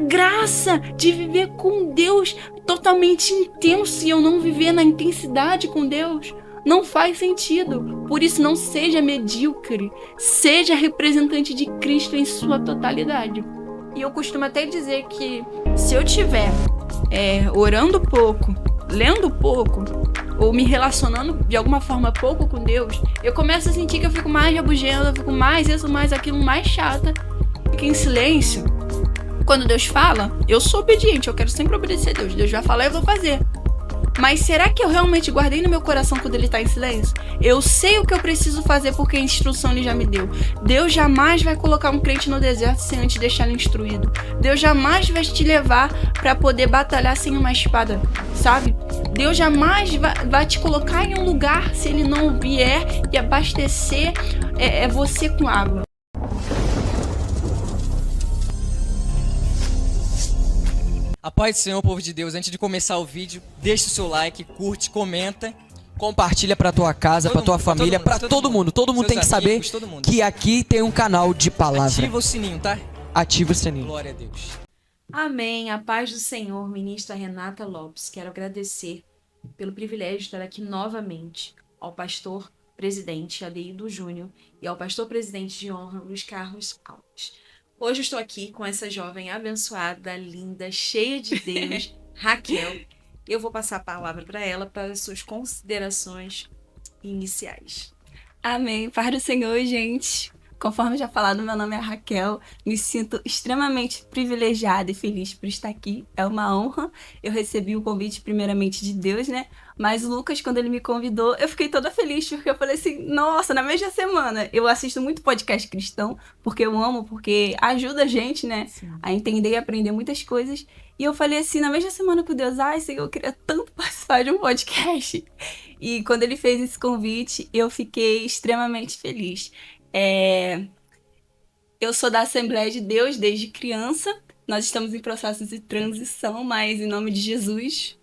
graça de viver com Deus totalmente intenso e eu não viver na intensidade com Deus. Não faz sentido. Por isso, não seja medíocre. Seja representante de Cristo em sua totalidade. E eu costumo até dizer que se eu estiver orando pouco, lendo pouco, ou me relacionando de alguma forma pouco com Deus, eu começo a sentir que eu fico mais rabugenta, eu fico mais isso, mais aquilo, mais chata. Fico em silêncio. Quando Deus fala, eu sou obediente, eu quero sempre obedecer a Deus. Deus vai falar, eu vou fazer. Mas será que eu realmente guardei no meu coração quando ele está em silêncio? Eu sei o que eu preciso fazer porque a instrução ele já me deu. Deus jamais vai colocar um crente no deserto sem antes deixar ele instruído. Deus jamais vai te levar para poder batalhar sem uma espada, sabe? Deus jamais vai te colocar em um lugar se ele não vier e abastecer você com água. A paz do Senhor, povo de Deus. Antes de começar o vídeo, deixa o seu like, curte, comenta. Compartilha pra tua casa, pra tua família, pra todo mundo. Todo mundo tem que saber que aqui tem um canal de palavra. Ativa o sininho, tá? Ativa o sininho. Glória a Deus. Amém. A paz do Senhor, ministra Renata Lopes. Quero agradecer pelo privilégio de estar aqui novamente ao pastor presidente Adeildo Júnior e ao pastor presidente de honra Luiz Carlos Alves. Hoje eu estou aqui com essa jovem abençoada, linda, cheia de Deus, Raquel. Eu vou passar a palavra para ela para as suas considerações iniciais. Amém. Paz do Senhor, gente. Conforme já falado, meu nome é Raquel. Me sinto extremamente privilegiada e feliz por estar aqui. É uma honra. Eu recebi o convite primeiramente de Deus, né? Mas o Lucas, quando ele me convidou, eu fiquei toda feliz, porque eu falei assim, nossa, na mesma semana. Eu assisto muito podcast cristão, porque eu amo, porque ajuda a gente, né? Sim. A entender e aprender muitas coisas. E eu falei assim, na mesma semana com Deus, Senhor, eu queria tanto participar de um podcast. E quando ele fez esse convite, eu fiquei extremamente feliz. Eu sou da Assembleia de Deus desde criança. Nós estamos em processo de transição, mas em nome de Jesus,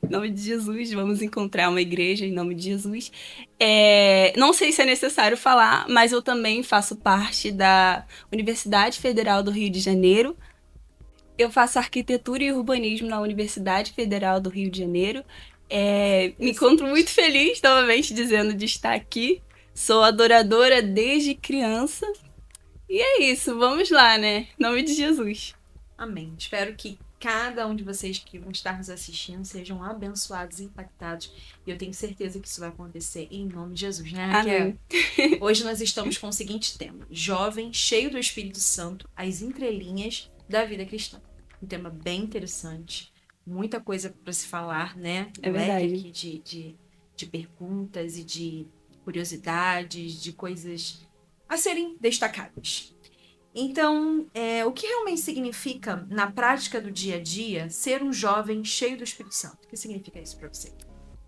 vamos encontrar uma igreja em nome de Jesus. Não sei se é necessário falar, mas eu também faço parte da Universidade Federal do Rio de Janeiro. Eu faço arquitetura e urbanismo na Universidade Federal do Rio de Janeiro. Me encontro muito feliz, novamente, dizendo de estar aqui. Sou adoradora desde criança. E é isso, vamos lá, né? Em nome de Jesus. Amém. Espero que cada um de vocês que vão estar nos assistindo sejam abençoados e impactados. E eu tenho certeza que isso vai acontecer em nome de Jesus, né, Raquel? Amém. Hoje nós estamos com o seguinte tema. Jovem, cheio do Espírito Santo, as entrelinhas da vida cristã. Um tema bem interessante. Muita coisa para se falar, né? É verdade. Aqui de perguntas e de curiosidades, de coisas a serem destacadas. Então, o que realmente significa, na prática do dia a dia, ser um jovem cheio do Espírito Santo? O que significa isso para você?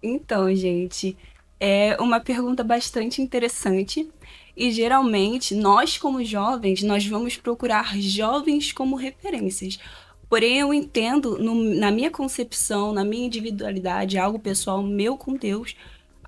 Então, gente, é uma pergunta bastante interessante. E, geralmente, nós, como jovens, nós vamos procurar jovens como referências. Porém, eu entendo, na minha concepção, na minha individualidade, algo pessoal meu com Deus,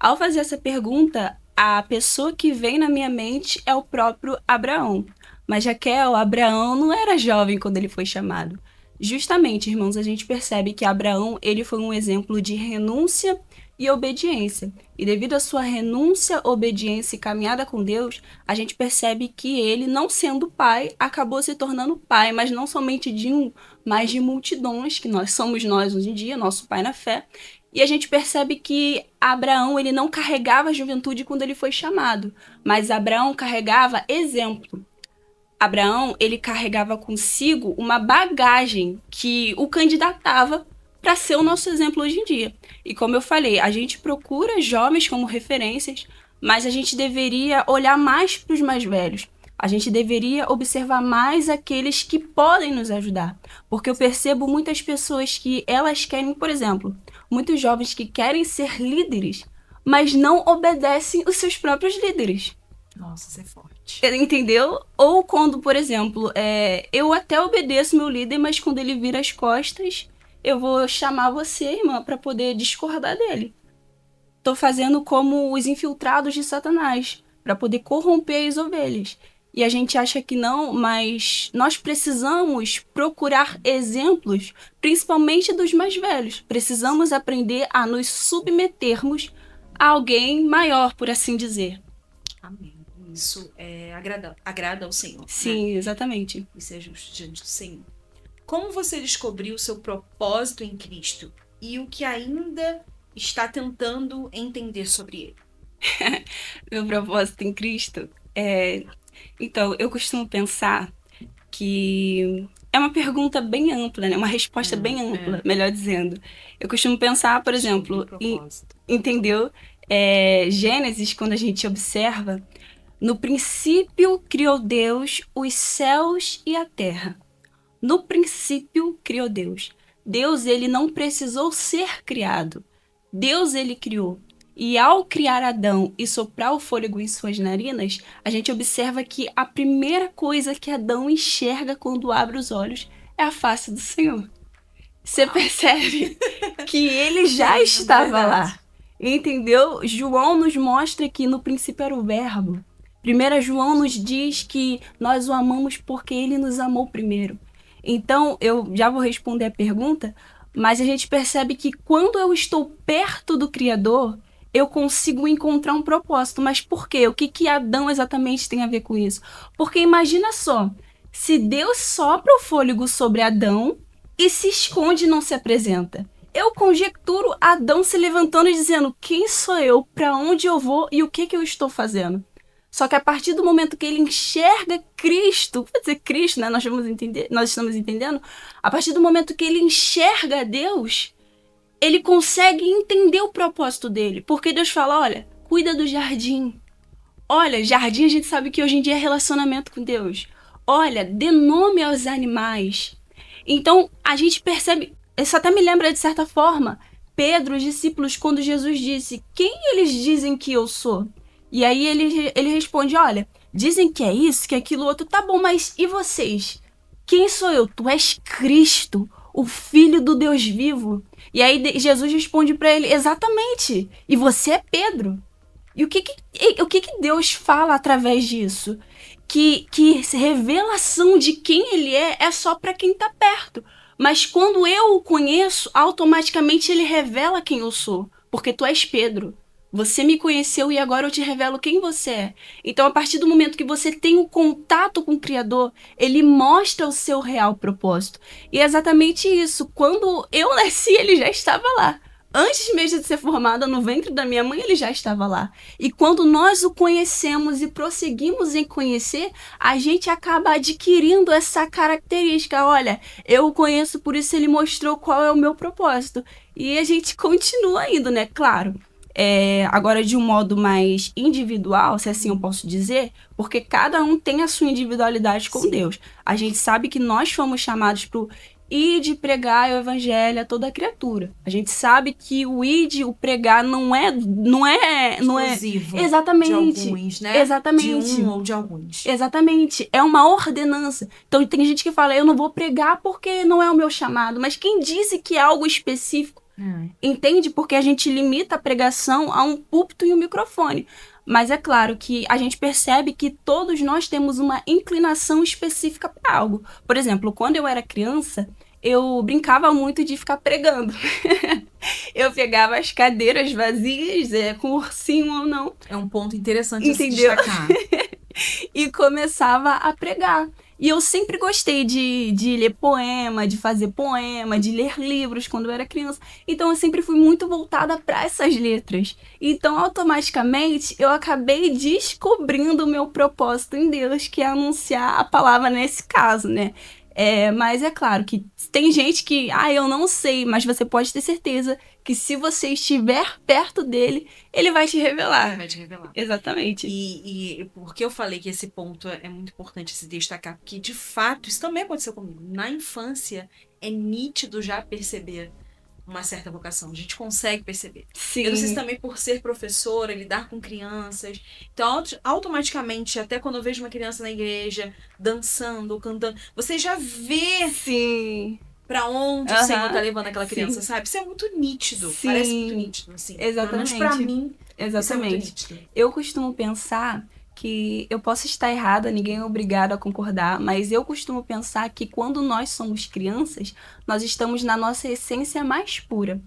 ao fazer essa pergunta, a pessoa que vem na minha mente é o próprio Abraão. Mas, Raquel, Abraão não era jovem quando ele foi chamado. Justamente, irmãos, a gente percebe que Abraão ele foi um exemplo de renúncia e obediência. E devido à sua renúncia, obediência e caminhada com Deus, a gente percebe que ele, não sendo pai, acabou se tornando pai, mas não somente de um, mas de multidões, que nós somos nós hoje em dia, nosso pai na fé. E a gente percebe que Abraão ele não carregava a juventude quando ele foi chamado, mas Abraão carregava exemplo. Abraão ele carregava consigo uma bagagem que o candidatava para ser o nosso exemplo hoje em dia. E como eu falei, a gente procura jovens como referências, mas a gente deveria olhar mais para os mais velhos. A gente deveria observar mais aqueles que podem nos ajudar. Porque eu percebo muitas pessoas que elas querem, por exemplo, muitos jovens que querem ser líderes, mas não obedecem os seus próprios líderes. Nossa, isso é forte. Entendeu? Ou quando, por exemplo, eu até obedeço meu líder, mas quando ele vira as costas, eu vou chamar você, irmã, para poder discordar dele. Tô fazendo como os infiltrados de Satanás, para poder corromper as ovelhas. E a gente acha que não, mas nós precisamos procurar exemplos, principalmente dos mais velhos. Precisamos aprender a nos submetermos a alguém maior, por assim dizer. Amém. Isso agrada ao Senhor. Sim, né? exatamente. Isso é justo diante do Senhor. Como você descobriu o seu propósito em Cristo e o que ainda está tentando entender sobre ele? Meu propósito em Cristo é... Então, eu costumo pensar que é uma pergunta bem ampla, né? Uma resposta bem ampla, melhor dizendo. Eu costumo pensar, por exemplo, entendeu? Gênesis, quando a gente observa, no princípio criou Deus os céus e a terra. No princípio criou Deus. Deus, ele não precisou ser criado. Deus, ele criou. E ao criar Adão e soprar o fôlego em suas narinas, a gente observa que a primeira coisa que Adão enxerga quando abre os olhos é a face do Senhor. Você percebe que ele já estava lá. Entendeu? João nos mostra que no princípio era o Verbo. 1 João nos diz que nós o amamos porque ele nos amou primeiro. Então, eu já vou responder a pergunta, mas a gente percebe que quando eu estou perto do Criador, eu consigo encontrar um propósito. Mas por quê? O que Adão exatamente tem a ver com isso? Porque imagina só, se Deus sopra o fôlego sobre Adão e se esconde e não se apresenta. Eu conjecturo Adão se levantando e dizendo, quem sou eu, para onde eu vou e o que eu estou fazendo? Só que a partir do momento que ele enxerga Cristo, vou dizer Cristo, né? Nós estamos entendendo? A partir do momento que ele enxerga Deus, ele consegue entender o propósito dele. Porque Deus fala, olha, cuida do jardim. Olha, jardim a gente sabe que hoje em dia é relacionamento com Deus. Olha, dê nome aos animais. Então, a gente percebe, isso até me lembra de certa forma, Pedro, os discípulos, quando Jesus disse, quem eles dizem que eu sou? E aí ele responde, olha, dizem que é isso, que é aquilo outro, tá bom, mas e vocês? Quem sou eu? Tu és Cristo, o Filho do Deus vivo. E aí Jesus responde para ele, exatamente, e você é Pedro. E o que Deus fala através disso? Que revelação de quem ele é só para quem tá perto. Mas quando eu o conheço, automaticamente ele revela quem eu sou. Porque tu és Pedro. Você me conheceu e agora eu te revelo quem você é. Então, a partir do momento que você tem um contato com o Criador, ele mostra o seu real propósito. E é exatamente isso. Quando eu nasci, ele já estava lá. Antes mesmo de ser formada no ventre da minha mãe, ele já estava lá. E quando nós o conhecemos e prosseguimos em conhecer, a gente acaba adquirindo essa característica. Olha, eu o conheço, por isso ele mostrou qual é o meu propósito. E a gente continua indo, né? Claro. Agora de um modo mais individual, se assim eu posso dizer, porque cada um tem a sua individualidade com Deus. A gente sabe que nós fomos chamados para o ide pregar o evangelho a toda criatura. A gente sabe que o ide, o pregar não é exclusivo exatamente de alguns, né? Exatamente. De um ou de alguns. Exatamente. É uma ordenança. Então tem gente que fala, eu não vou pregar porque não é o meu chamado. Mas quem disse que é algo específico? Entende? Porque a gente limita a pregação a um púlpito e um microfone. Mas é claro que a gente percebe que todos nós temos uma inclinação específica para algo. Por exemplo, quando eu era criança, eu brincava muito de ficar pregando. Eu pegava as cadeiras vazias, com ursinho ou não. É um ponto interessante a se Entendeu? destacar. E começava a pregar. E eu sempre gostei de ler poema, de fazer poema, de ler livros quando eu era criança. Então eu sempre fui muito voltada para essas letras. Então automaticamente eu acabei descobrindo o meu propósito em Deus, que é anunciar a palavra nesse caso, né? Mas é claro que tem gente que, eu não sei, mas você pode ter certeza que se você estiver perto dele, ele vai te revelar. Vai te revelar. Exatamente. E porque eu falei que esse ponto é muito importante se destacar, porque de fato isso também aconteceu comigo. Na infância é nítido já perceber uma certa vocação. A gente consegue perceber. Sim. Eu não sei se também por ser professora, lidar com crianças. Então, automaticamente, até quando eu vejo uma criança na igreja dançando, cantando, você já vê Sim. pra onde o Senhor tá levando aquela criança, sabe? Isso é muito nítido. Sim. Parece muito nítido, assim. Exatamente. Pelo menos pra mim, Exatamente. isso é muito nítido. Eu costumo pensar que eu posso estar errada, ninguém é obrigado a concordar, mas eu costumo pensar que quando nós somos crianças, nós estamos na nossa essência mais pura.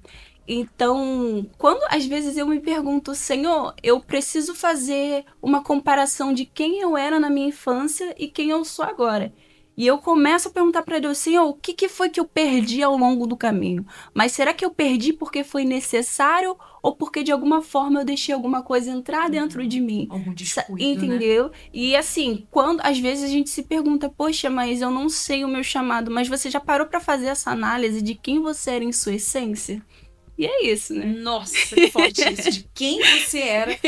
Então, quando às vezes eu me pergunto, Senhor, eu preciso fazer uma comparação de quem eu era na minha infância e quem eu sou agora. E eu começo a perguntar para Deus, Senhor, o que foi que eu perdi ao longo do caminho? Mas será que eu perdi porque foi necessário ou porque de alguma forma eu deixei alguma coisa entrar dentro de mim? Algum descuido, entendeu? Né? E assim, quando às vezes a gente se pergunta, poxa, mas eu não sei o meu chamado, mas você já parou para fazer essa análise de quem você era em sua essência? E é isso, né? Nossa, que forte isso, de quem você era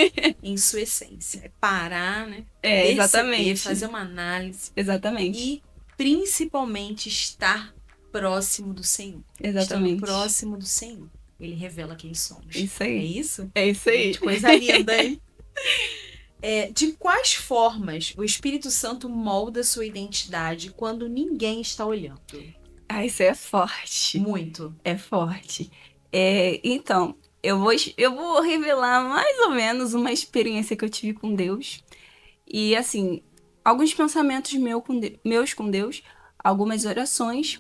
em sua essência. É parar, né? É, Perceber, exatamente. fazer uma análise. Exatamente. E principalmente estar próximo do Senhor. Exatamente. Estando próximo do Senhor. Ele revela quem somos. Isso aí. É isso? É isso aí. Gente, coisa linda, hein? De quais formas o Espírito Santo molda sua identidade quando ninguém está olhando? Ah, isso é forte. Muito. É forte. Então, eu vou revelar mais ou menos uma experiência que eu tive com Deus. E, assim, alguns pensamentos meus com Deus, algumas orações.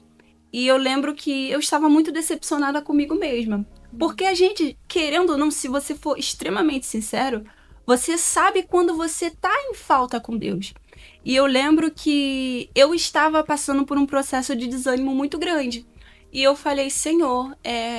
E eu lembro que eu estava muito decepcionada comigo mesma. Porque a gente, querendo ou não, se você for extremamente sincero, você sabe quando você tá em falta com Deus. E eu lembro que eu estava passando por um processo de desânimo muito grande. E eu falei, Senhor,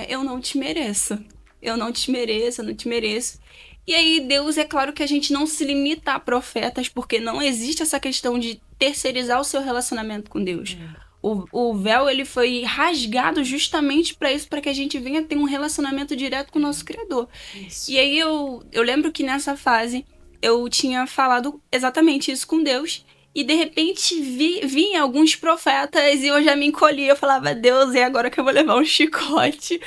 eu não te mereço. Eu não te mereço, eu não te mereço. E aí, Deus, é claro que a gente não se limita a profetas, porque não existe essa questão de terceirizar o seu relacionamento com Deus. O véu, ele foi rasgado justamente para isso, para que a gente venha ter um relacionamento direto com o nosso Criador. Isso. E aí, eu lembro que nessa fase, eu tinha falado exatamente isso com Deus. E de repente vinha alguns profetas e eu já me encolhia. Eu falava, Deus, é agora que eu vou levar um chicote.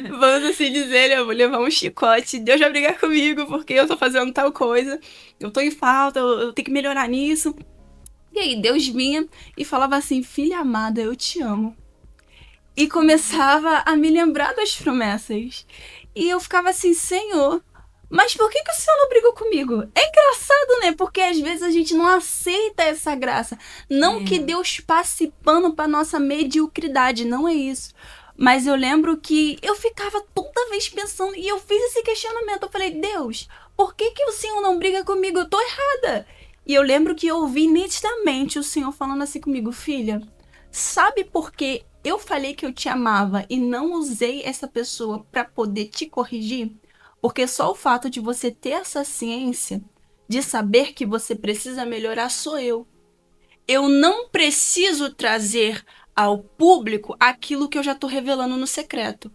Vamos assim dizer, eu vou levar um chicote. Deus vai brigar comigo porque eu tô fazendo tal coisa. Eu tô em falta, eu tenho que melhorar nisso. E aí Deus vinha e falava assim, filha amada, eu te amo. E começava a me lembrar das promessas. E eu ficava assim, Senhor, mas por que o Senhor não brigou comigo? É engraçado, né? Porque às vezes a gente não aceita essa graça. Não que Deus passe pano pra nossa mediocridade, não é isso. Mas eu lembro que eu ficava toda vez pensando, e eu fiz esse questionamento. Eu falei, Deus, por que o Senhor não briga comigo? Eu tô errada. E eu lembro que eu ouvi nitidamente o Senhor falando assim comigo, filha, sabe por que eu falei que eu te amava e não usei essa pessoa pra poder te corrigir? Porque só o fato de você ter essa ciência de saber que você precisa melhorar sou eu. Eu não preciso trazer ao público aquilo que eu já estou revelando no secreto.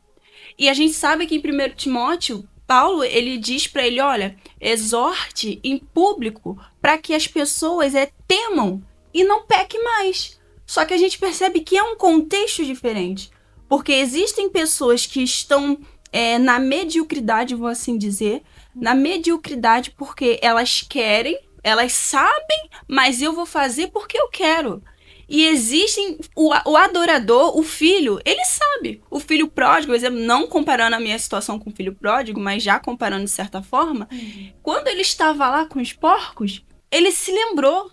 E a gente sabe que em 1 Timóteo, Paulo, ele diz para ele, olha, exorte em público para que as pessoas temam e não pequem mais. Só que a gente percebe que é um contexto diferente. Porque existem pessoas que estão na mediocridade, vou assim dizer, na mediocridade porque elas querem, elas sabem, mas eu vou fazer porque eu quero. E existem o adorador, o filho, ele sabe. O filho pródigo, por exemplo, não comparando a minha situação com o filho pródigo, mas já comparando de certa forma, quando ele estava lá com os porcos, ele se lembrou.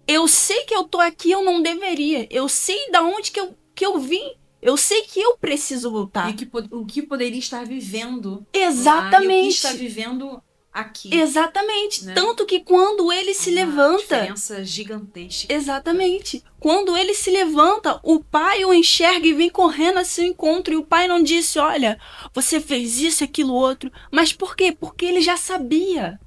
Eu sei que eu tô aqui, eu não deveria. Eu sei de onde que eu vim. Eu sei que eu preciso voltar. E o que poderia estar vivendo. Exatamente. Lá, e o que está vivendo aqui. Exatamente. Né? Tanto que quando ele se levanta... diferença gigantesca. Exatamente. Quando ele se levanta, o pai o enxerga e vem correndo a seu encontro. E o pai não disse, olha, você fez isso, aquilo, outro. Mas por quê? Porque ele já sabia.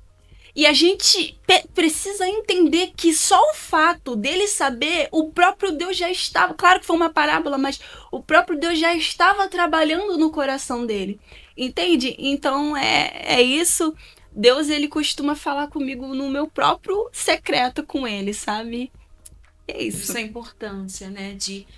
E a gente precisa entender que só o fato dele saber, o próprio Deus já estava... Claro que foi uma parábola, mas o próprio Deus já estava trabalhando no coração dele. Entende? Então, é isso. Deus, ele costuma falar comigo no meu próprio secreto com ele, sabe? É isso. Isso é a importância, né? De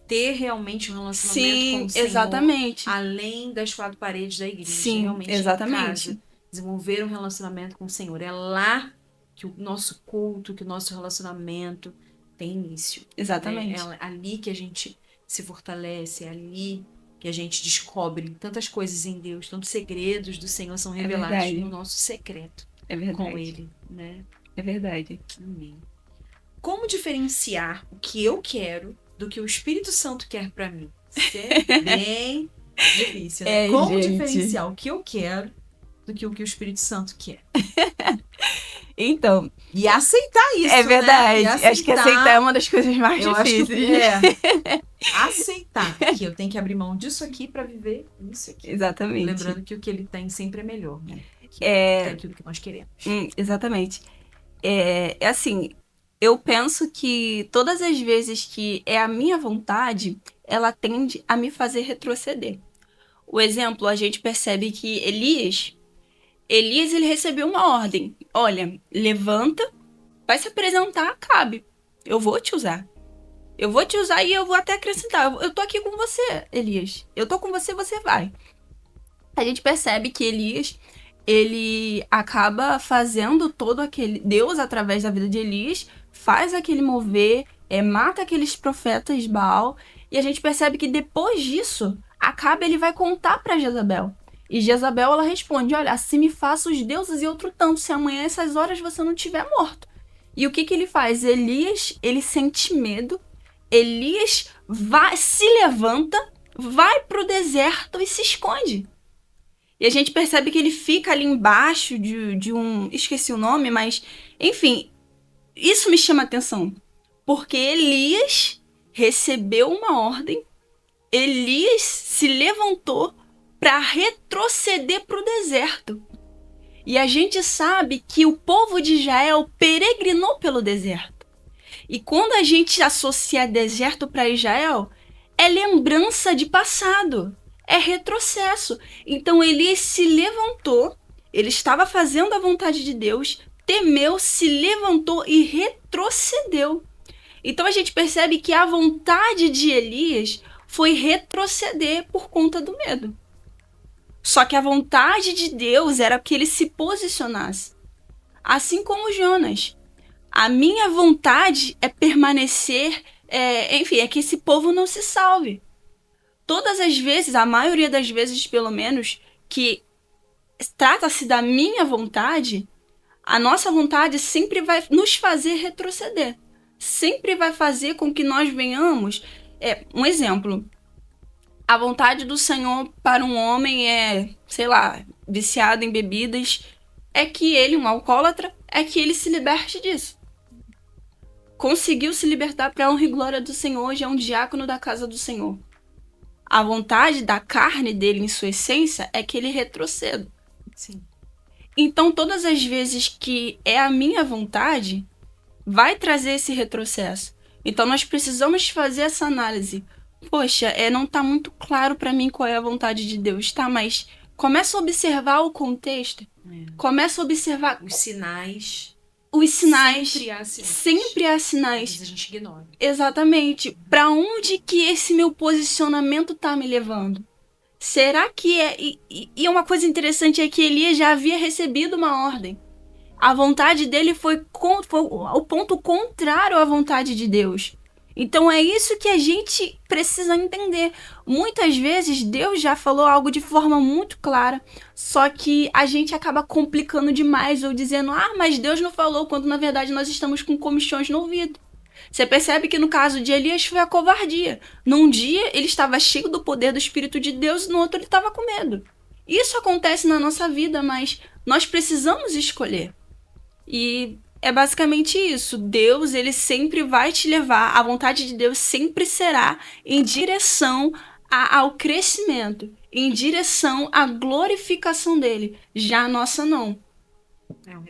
ter realmente um relacionamento com o Senhor. Exatamente. Além das 4 paredes da igreja. Sim, realmente exatamente. Em casa, desenvolver um relacionamento com o Senhor. É lá que o nosso culto, que o nosso relacionamento tem início. Exatamente. É ali que a gente se fortalece, é ali que a gente descobre tantas coisas em Deus, tantos segredos do Senhor são revelados no nosso secreto. É verdade. com ele, né? É verdade. Amém. Como diferenciar o que eu quero do que o Espírito Santo quer pra mim? Isso é bem difícil, né? Como gente. diferenciar o que eu quero do que o Espírito Santo quer? Então, E aceitar isso, é verdade. né? Acho que aceitar é uma das coisas mais Eu acho difíceis. que aceitar que eu tenho que abrir mão disso aqui pra viver isso aqui. Exatamente. Lembrando que o que ele tem sempre é melhor, né? Que É- é aquilo que nós queremos. Exatamente. É assim, eu penso que todas as vezes que é a minha vontade, ela tende a me fazer retroceder. O exemplo, a gente percebe que Elias, ele recebeu uma ordem. Olha, levanta, vai se apresentar a Acabe. Eu vou te usar. Eu vou te usar e eu vou até acrescentar. Eu tô aqui com você, Elias. Eu tô com você, você vai. A gente percebe que Elias, ele acaba fazendo todo aquele... Deus, através da vida de Elias, faz aquele mover, mata aqueles profetas Baal. E a gente percebe que depois disso, Acabe, ele vai contar pra Jezabel. E Jezabel, ela responde, olha, assim me faça os deuses e outro tanto, se amanhã essas horas você não estiver morto. E o que ele faz? Elias, ele sente medo. Elias se levanta, vai pro deserto e se esconde. E a gente percebe que ele fica ali embaixo de um... Esqueci o nome, mas... Enfim, isso me chama atenção. Porque Elias recebeu uma ordem. Elias se levantou para retroceder para o deserto. E a gente sabe que o povo de Israel peregrinou pelo deserto. E quando a gente associa deserto para Israel, é lembrança de passado, é retrocesso. Então Elias se levantou, ele estava fazendo a vontade de Deus, temeu, se levantou e retrocedeu. Então a gente percebe que a vontade de Elias foi retroceder por conta do medo. Só que a vontade de Deus era que ele se posicionasse. Assim como Jonas. A minha vontade é permanecer, é que esse povo não se salve. Todas as vezes, a maioria das vezes pelo menos, que trata-se da minha vontade, a nossa vontade sempre vai nos fazer retroceder. Sempre vai fazer com que nós venhamos... um exemplo. A vontade do Senhor para um homem viciado em bebidas, é que ele, um alcoólatra, é que ele se liberte disso. Conseguiu se libertar para a honra e glória do Senhor, hoje é um diácono da casa do Senhor. A vontade da carne dele, em sua essência, é que ele retroceda. Sim. Então, todas as vezes que é a minha vontade, vai trazer esse retrocesso. Então, nós precisamos fazer essa análise. Poxa, não tá muito claro para mim qual é a vontade de Deus, tá? Mas começa a observar o contexto. Começa a observar os sinais. Sempre há sinais. Às vezes a gente ignora. Exatamente. Para onde que esse meu posicionamento tá me levando? Será que é... E uma coisa interessante é que Elias já havia recebido uma ordem. A vontade dele foi o ponto contrário à vontade de Deus. Então é isso que a gente precisa entender. Muitas vezes Deus já falou algo de forma muito clara, só que a gente acaba complicando demais ou dizendo, mas Deus não falou, quando na verdade nós estamos com comichões no ouvido. Você percebe que no caso de Elias foi a covardia. Num dia ele estava cheio do poder do Espírito de Deus, no outro ele estava com medo. Isso acontece na nossa vida, mas nós precisamos escolher. E é basicamente isso. Deus, ele sempre vai te levar, a vontade de Deus sempre será em direção ao crescimento, em direção à glorificação dele. Já a nossa não.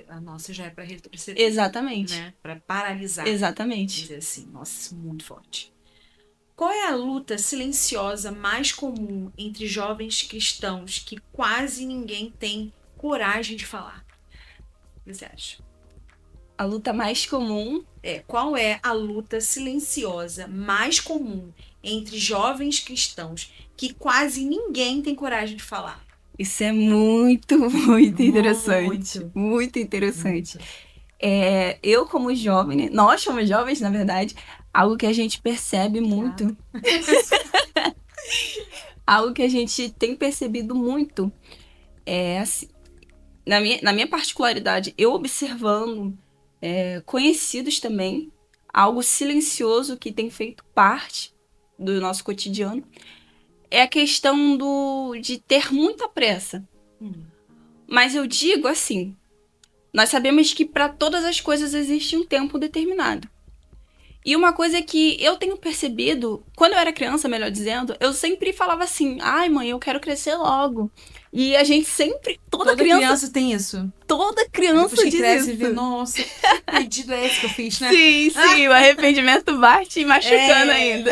A nossa já é para retroceder. Exatamente. Né? Para paralisar. Exatamente. Dizer assim, nossa, isso é muito forte. Qual é a luta silenciosa mais comum entre jovens cristãos que quase ninguém tem coragem de falar? O que você acha? A luta mais comum... Qual é a luta silenciosa mais comum entre jovens cristãos que quase ninguém tem coragem de falar? Isso é muito, muito interessante. Muito interessante. Eu como jovem, nós como jovens, na verdade, algo que a gente percebe muito... algo que a gente tem percebido muito é assim... na minha particularidade, eu observando conhecidos também, algo silencioso que tem feito parte do nosso cotidiano, é a questão de ter muita pressa. Mas eu digo assim, nós sabemos que para todas as coisas existe um tempo determinado. E uma coisa que eu tenho percebido, quando eu era criança, melhor dizendo, eu sempre falava assim, ai mãe, eu quero crescer logo. E a gente sempre, toda criança tem isso. Toda criança depois que diz cresce isso. E vê, nossa, que pedido é esse que eu fiz, né? Sim, o arrependimento bate machucando ainda.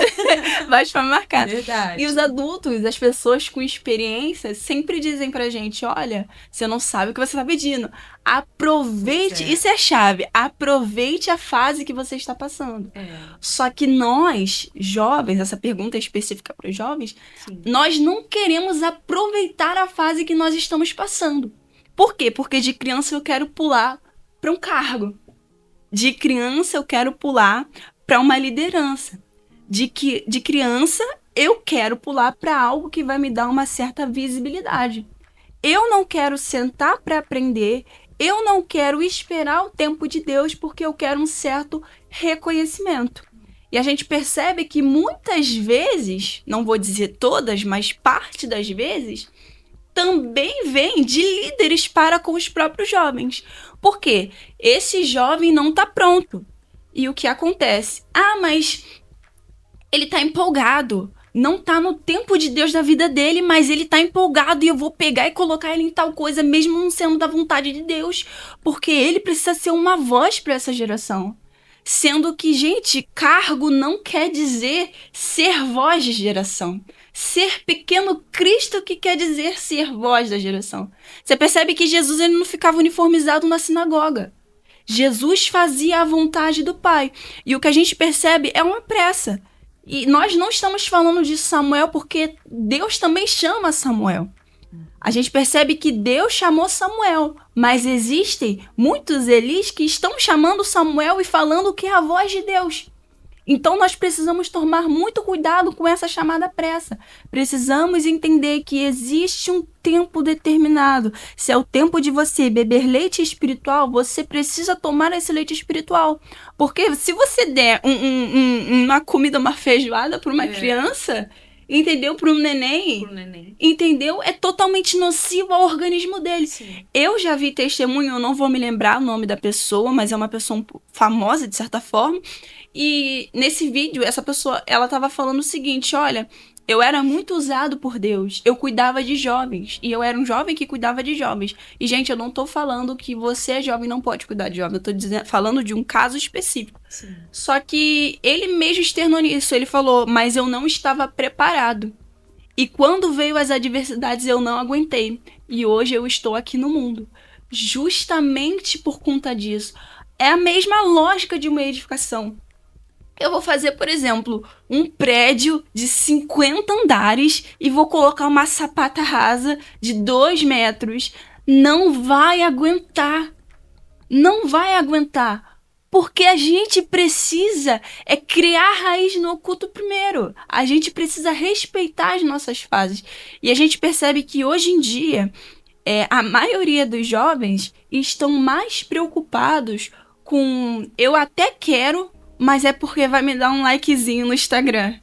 Bate pra marcar. Verdade. E os adultos, as pessoas com experiência, sempre dizem pra gente, olha, você não sabe o que você tá pedindo. Aproveite, isso é a chave, aproveite a fase que você está passando. Só que nós, jovens, essa pergunta é específica para os jovens, nós não queremos aproveitar a fase que nós estamos passando. Por quê? Porque de criança eu quero pular para um cargo. De criança eu quero pular para uma liderança. De criança eu quero pular para algo que vai me dar uma certa visibilidade. Eu não quero sentar para aprender, eu não quero esperar o tempo de Deus porque eu quero um certo reconhecimento. E a gente percebe que muitas vezes, não vou dizer todas, mas parte das vezes, também vem de líderes para com os próprios jovens. Por quê? Esse jovem não está pronto. E o que acontece? Ah, mas ele está empolgado. Não está no tempo de Deus da vida dele, mas ele está empolgado e eu vou pegar e colocar ele em tal coisa, mesmo não sendo da vontade de Deus. Porque ele precisa ser uma voz para essa geração. Sendo que, gente, cargo não quer dizer ser voz de geração. Ser pequeno Cristo que quer dizer ser voz da geração. Você percebe que Jesus ele não ficava uniformizado na sinagoga. Jesus fazia a vontade do Pai. E o que a gente percebe é uma pressa. E nós não estamos falando de Samuel porque Deus também chama Samuel. A gente percebe que Deus chamou Samuel, mas existem muitos Elis que estão chamando Samuel e falando que é a voz de Deus. Então nós precisamos tomar muito cuidado com essa chamada pressa. Precisamos entender que existe um tempo determinado. Se é o tempo de você beber leite espiritual, você precisa tomar esse leite espiritual. Porque se você der uma comida, uma feijoada para uma criança, entendeu? Para um neném, entendeu? É totalmente nocivo ao organismo dele. Sim. Eu já vi testemunho, eu não vou me lembrar o nome da pessoa, mas é uma pessoa famosa, de certa forma. E nesse vídeo, essa pessoa, ela estava falando o seguinte, olha, eu era muito usado por Deus, eu cuidava de jovens, e eu era um jovem que cuidava de jovens. E, gente, eu não tô falando que você é jovem e não pode cuidar de jovem, eu tô falando de um caso específico. Sim. Só que ele mesmo externou isso, ele falou, mas eu não estava preparado. E quando veio as adversidades, eu não aguentei. E hoje eu estou aqui no mundo. Justamente por conta disso. É a mesma lógica de uma edificação. Eu vou fazer, por exemplo, um prédio de 50 andares e vou colocar uma sapata rasa de 2 metros. Não vai aguentar. Não vai aguentar. Porque a gente precisa criar raiz no oculto primeiro. A gente precisa respeitar as nossas fases. E a gente percebe que hoje em dia, a maioria dos jovens estão mais preocupados com eu até quero, mas é porque vai me dar um likezinho no Instagram.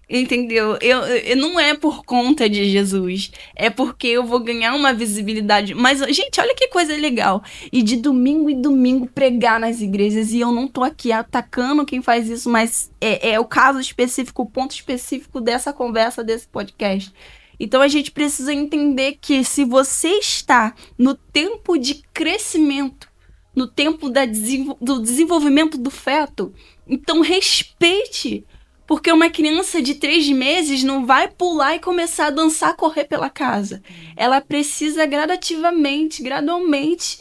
Entendeu? Eu não é por conta de Jesus. É porque eu vou ganhar uma visibilidade. Mas, gente, olha que coisa legal. E de domingo em domingo pregar nas igrejas. E eu não tô aqui atacando quem faz isso, mas é o caso específico, o ponto específico dessa conversa, desse podcast. Então a gente precisa entender que se você está no tempo de crescimento, no tempo do desenvolvimento do feto, então respeite. Porque uma criança de 3 meses não vai pular e começar a dançar, correr pela casa. Ela precisa gradativamente, gradualmente,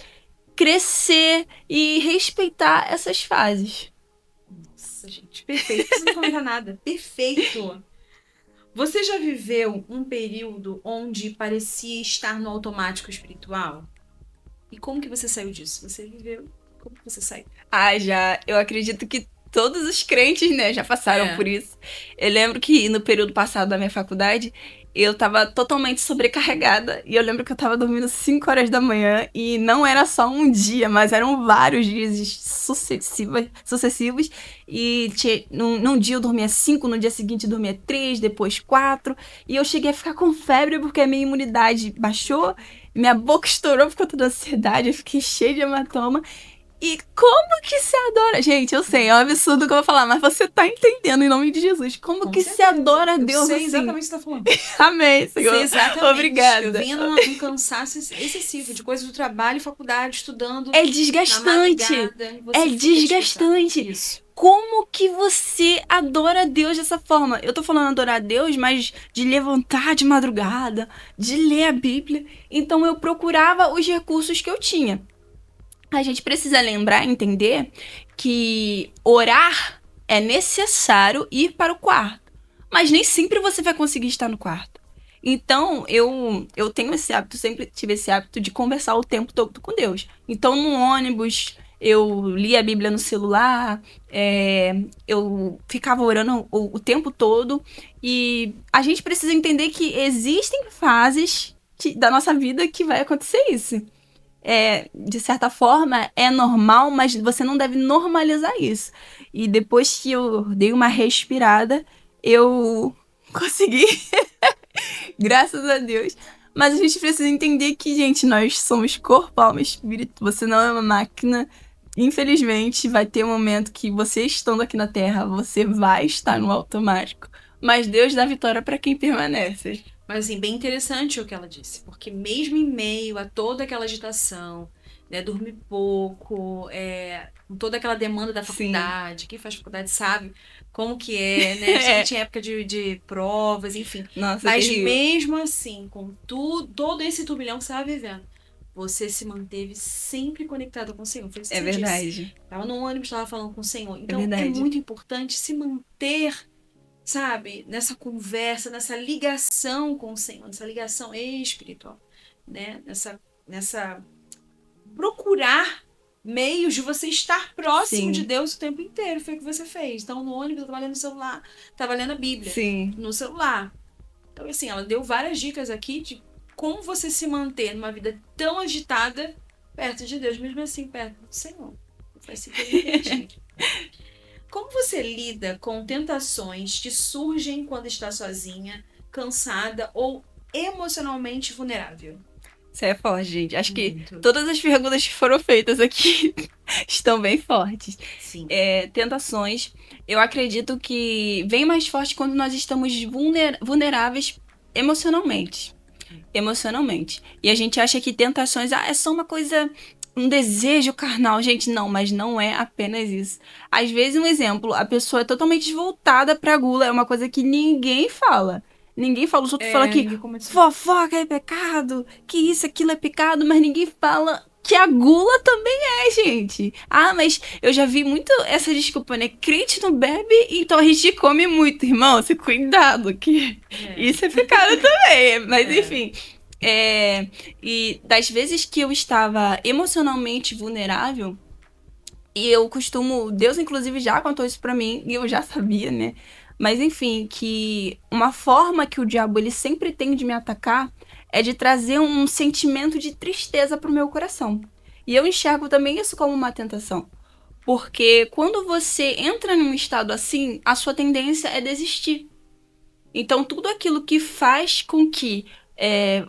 crescer e respeitar essas fases. Nossa, gente, perfeito. Não precisa comentar nada. Perfeito. Você já viveu um período onde parecia estar no automático espiritual? E como que você saiu disso? Você viveu? Como que você saiu? Já. Eu acredito que todos os crentes, né, já passaram por isso. Eu lembro que no período passado da minha faculdade, eu tava totalmente sobrecarregada. E eu lembro que eu tava dormindo 5 horas da manhã. E não era só um dia, mas eram vários dias sucessivos. E num dia eu dormia 5, no dia seguinte eu dormia 3, depois 4. E eu cheguei a ficar com febre porque a minha imunidade baixou. Minha boca estourou por conta da ansiedade. Eu fiquei cheia de hematoma. E como que se adora? Gente, eu sei, é um absurdo que eu vou falar, mas você tá entendendo em nome de Jesus. Como Com que certeza. se adora a Deus Eu sei assim? exatamente o que você tá falando. Amém, Senhor. Sei exatamente. Obrigada. Eu vinha num cansaço excessivo de coisas do trabalho, faculdade, estudando. É desgastante. É desgastante. Isso. Como que você adora a Deus dessa forma? Eu tô falando adorar a Deus, mas de levantar de madrugada, de ler a Bíblia. Então eu procurava os recursos que eu tinha. A gente precisa lembrar, entender que orar é necessário ir para o quarto. Mas nem sempre você vai conseguir estar no quarto. Então, eu tenho esse hábito, sempre tive esse hábito de conversar o tempo todo com Deus. Então, no ônibus, eu lia a Bíblia no celular, eu ficava orando o tempo todo. E a gente precisa entender que existem fases da nossa vida que vai acontecer isso. De certa forma, é normal, mas você não deve normalizar isso. E depois que eu dei uma respirada, eu consegui, graças a Deus. Mas a gente precisa entender que, gente, nós somos corpo, alma e espírito. Você não é uma máquina. Infelizmente, vai ter um momento que você estando aqui na Terra, você vai estar no automático. Mas Deus dá vitória para quem permanece. Mas, assim, bem interessante o que ela disse. Porque mesmo em meio a toda aquela agitação, né, dormir pouco, com toda aquela demanda da faculdade, quem faz faculdade sabe como que é, né? Tinha época de provas, enfim. Nossa, mas terrível. mesmo assim, com todo esse turbilhão que você estava vivendo, você se manteve sempre conectado com o Senhor. Foi isso que você verdade. disse. Tava no ônibus, tava falando com o Senhor. Então, verdade. é muito importante se manter, sabe, nessa conversa, nessa ligação com o Senhor, nessa ligação espiritual, né? Nessa procurar meios de você estar próximo Sim. de Deus o tempo inteiro. Foi o que você fez. Então, no ônibus, eu tava lendo o celular, tava lendo a Bíblia. Sim. No celular. Então, assim, ela deu várias dicas aqui de como você se manter numa vida tão agitada perto de Deus, mesmo assim, perto do Senhor. Foi assim que eu entendi. Como você lida com tentações que surgem quando está sozinha, cansada ou emocionalmente vulnerável? Isso é forte, gente. Acho que Muito. todas as perguntas que foram feitas aqui estão bem fortes. Sim. Tentações, eu acredito que vem mais forte quando nós estamos vulneráveis emocionalmente. E a gente acha que tentações é só uma coisa, um desejo carnal. Gente, não, mas não é apenas isso. Às vezes, um exemplo, a pessoa é totalmente voltada pra gula, é uma coisa que ninguém fala. Ninguém fala, os outros falam que fofoca é pecado, que isso, aquilo é pecado, mas ninguém fala que a gula também gente. Ah, mas eu já vi muito essa desculpa, né? Crente não bebe, então a gente come muito. Irmão, se cuidado, que isso é pecado também. Mas enfim. E das vezes que eu estava emocionalmente vulnerável, e eu costumo... Deus, inclusive, já contou isso pra mim, e eu já sabia, né? Mas, enfim, que uma forma que o diabo ele sempre tem de me atacar é de trazer um sentimento de tristeza pro meu coração. E eu enxergo também isso como uma tentação. Porque quando você entra num estado assim, a sua tendência é desistir. Então, tudo aquilo que faz com que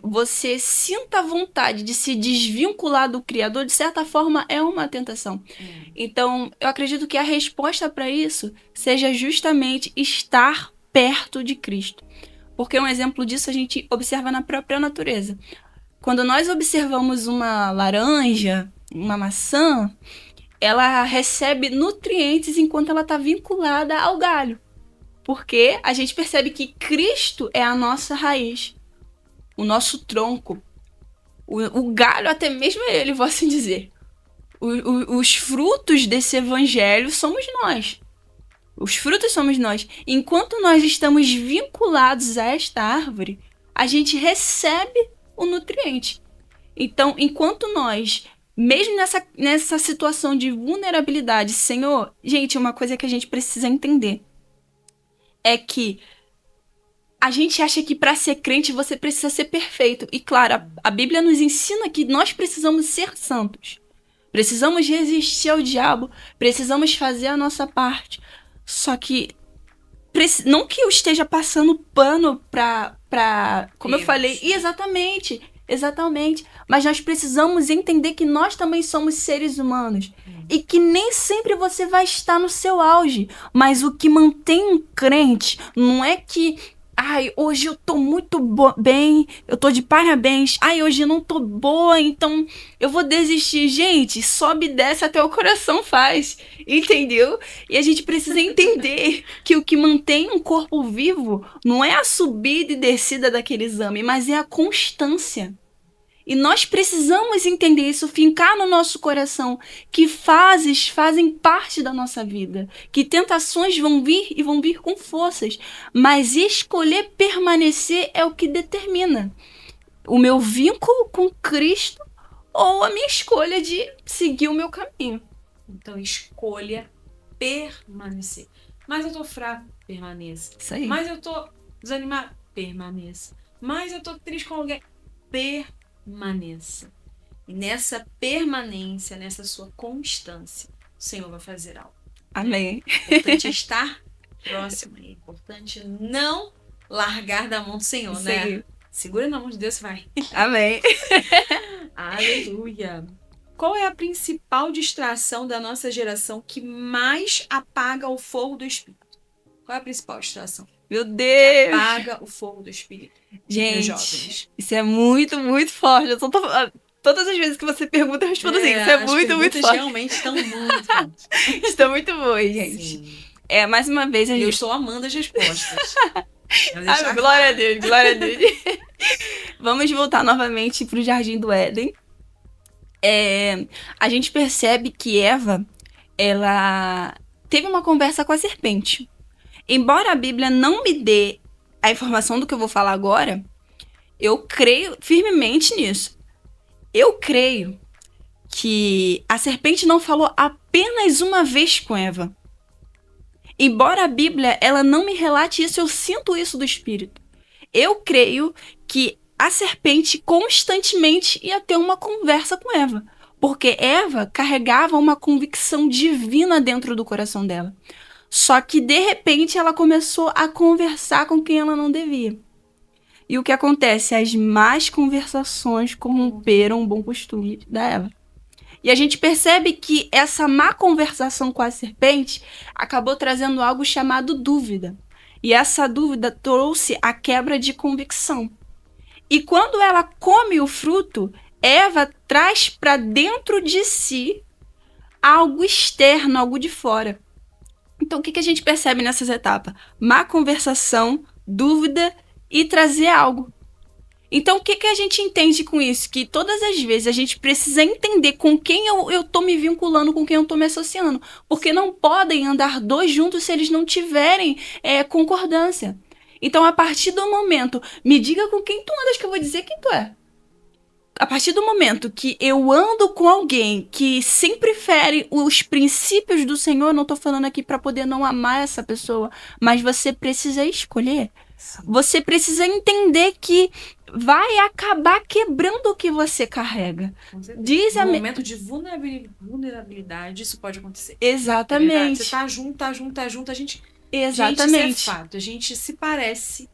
você sinta a vontade de se desvincular do Criador, de certa forma, é uma tentação. Então, eu acredito que a resposta para isso seja justamente estar perto de Cristo. Porque um exemplo disso a gente observa na própria natureza. Quando nós observamos uma laranja, uma maçã, ela recebe nutrientes enquanto ela está vinculada ao galho. Porque a gente percebe que Cristo é a nossa raiz, o nosso tronco. O galho até mesmo é ele, vou assim dizer. Os frutos desse evangelho somos nós. Os frutos somos nós. Enquanto nós estamos vinculados a esta árvore, a gente recebe o nutriente. Então, enquanto nós, mesmo nessa situação de vulnerabilidade, Senhor, gente, uma coisa que a gente precisa entender é que a gente acha que para ser crente você precisa ser perfeito. E claro, a Bíblia nos ensina que nós precisamos ser santos. Precisamos resistir ao diabo, precisamos fazer a nossa parte. Só que não que eu esteja passando pano pra como eu falei, exatamente, mas nós precisamos entender que nós também somos seres humanos e que nem sempre você vai estar no seu auge, mas o que mantém um crente não é que hoje eu tô muito bem, eu tô de parabéns. Hoje eu não tô boa, então eu vou desistir. Gente, sobe e desce até o coração faz, entendeu? E a gente precisa entender que o que mantém um corpo vivo não é a subida e descida daquele exame, mas é a constância. E nós precisamos entender isso, fincar no nosso coração, que fases fazem parte da nossa vida, que tentações vão vir e vão vir com forças, mas escolher permanecer é o que determina o meu vínculo com Cristo ou a minha escolha de seguir o meu caminho. Então, escolha permanecer. Mas eu tô fraco, permaneça. Isso aí. Mas eu tô desanimado, permaneça. Mas eu tô triste com alguém, permaneça. E nessa permanência, nessa sua constância, o Senhor vai fazer algo. Amém. É importante estar próximo. É importante não largar da mão do Senhor, Sim. né? Segura na mão de Deus e vai. Amém. Aleluia. Qual é a principal distração da nossa geração que mais apaga o fogo do Espírito? Qual é a principal distração? Meu Deus. Apaga o fogo do Espírito. Gente, jovens. isso é muito, muito forte. Eu todas as vezes que você pergunta, eu respondo assim. Isso é muito, muito forte. Realmente estão muito fortes. Está muito bom, gente. Sim. Mais uma vez a gente... Eu estou amando as respostas. Glória a Deus, glória a Deus. Vamos voltar novamente para o Jardim do Éden. A gente percebe que Eva, ela teve uma conversa com a serpente. Embora a Bíblia não me dê a informação do que eu vou falar agora, eu creio firmemente nisso. Eu creio que a serpente não falou apenas uma vez com Eva. Embora a Bíblia ela não me relate isso, eu sinto isso do Espírito. Eu creio que a serpente constantemente ia ter uma conversa com Eva, porque Eva carregava uma convicção divina dentro do coração dela. Só que, de repente, ela começou a conversar com quem ela não devia. E o que acontece? As más conversações corromperam o bom costume da Eva. E a gente percebe que essa má conversação com a serpente acabou trazendo algo chamado dúvida. E essa dúvida trouxe a quebra de convicção. E quando ela come o fruto, Eva traz para dentro de si algo externo, algo de fora. Então, o que a gente percebe nessas etapas? Má conversação, dúvida e trazer algo. Então, o que a gente entende com isso? Que todas as vezes a gente precisa entender com quem eu tô me vinculando, com quem eu tô me associando. Porque não podem andar dois juntos se eles não tiverem concordância. Então, a partir do momento, me diga com quem tu andas que eu vou dizer quem tu é. A partir do momento que eu ando com alguém que sempre fere os princípios do Senhor, eu não tô falando aqui para poder não amar essa pessoa, mas você precisa escolher. Sim. Você precisa entender que vai acabar quebrando o que você carrega. No momento de vulnerabilidade, isso pode acontecer. Exatamente. Você tá junto, a gente... Exatamente. Gente, isso é fato. A gente se parece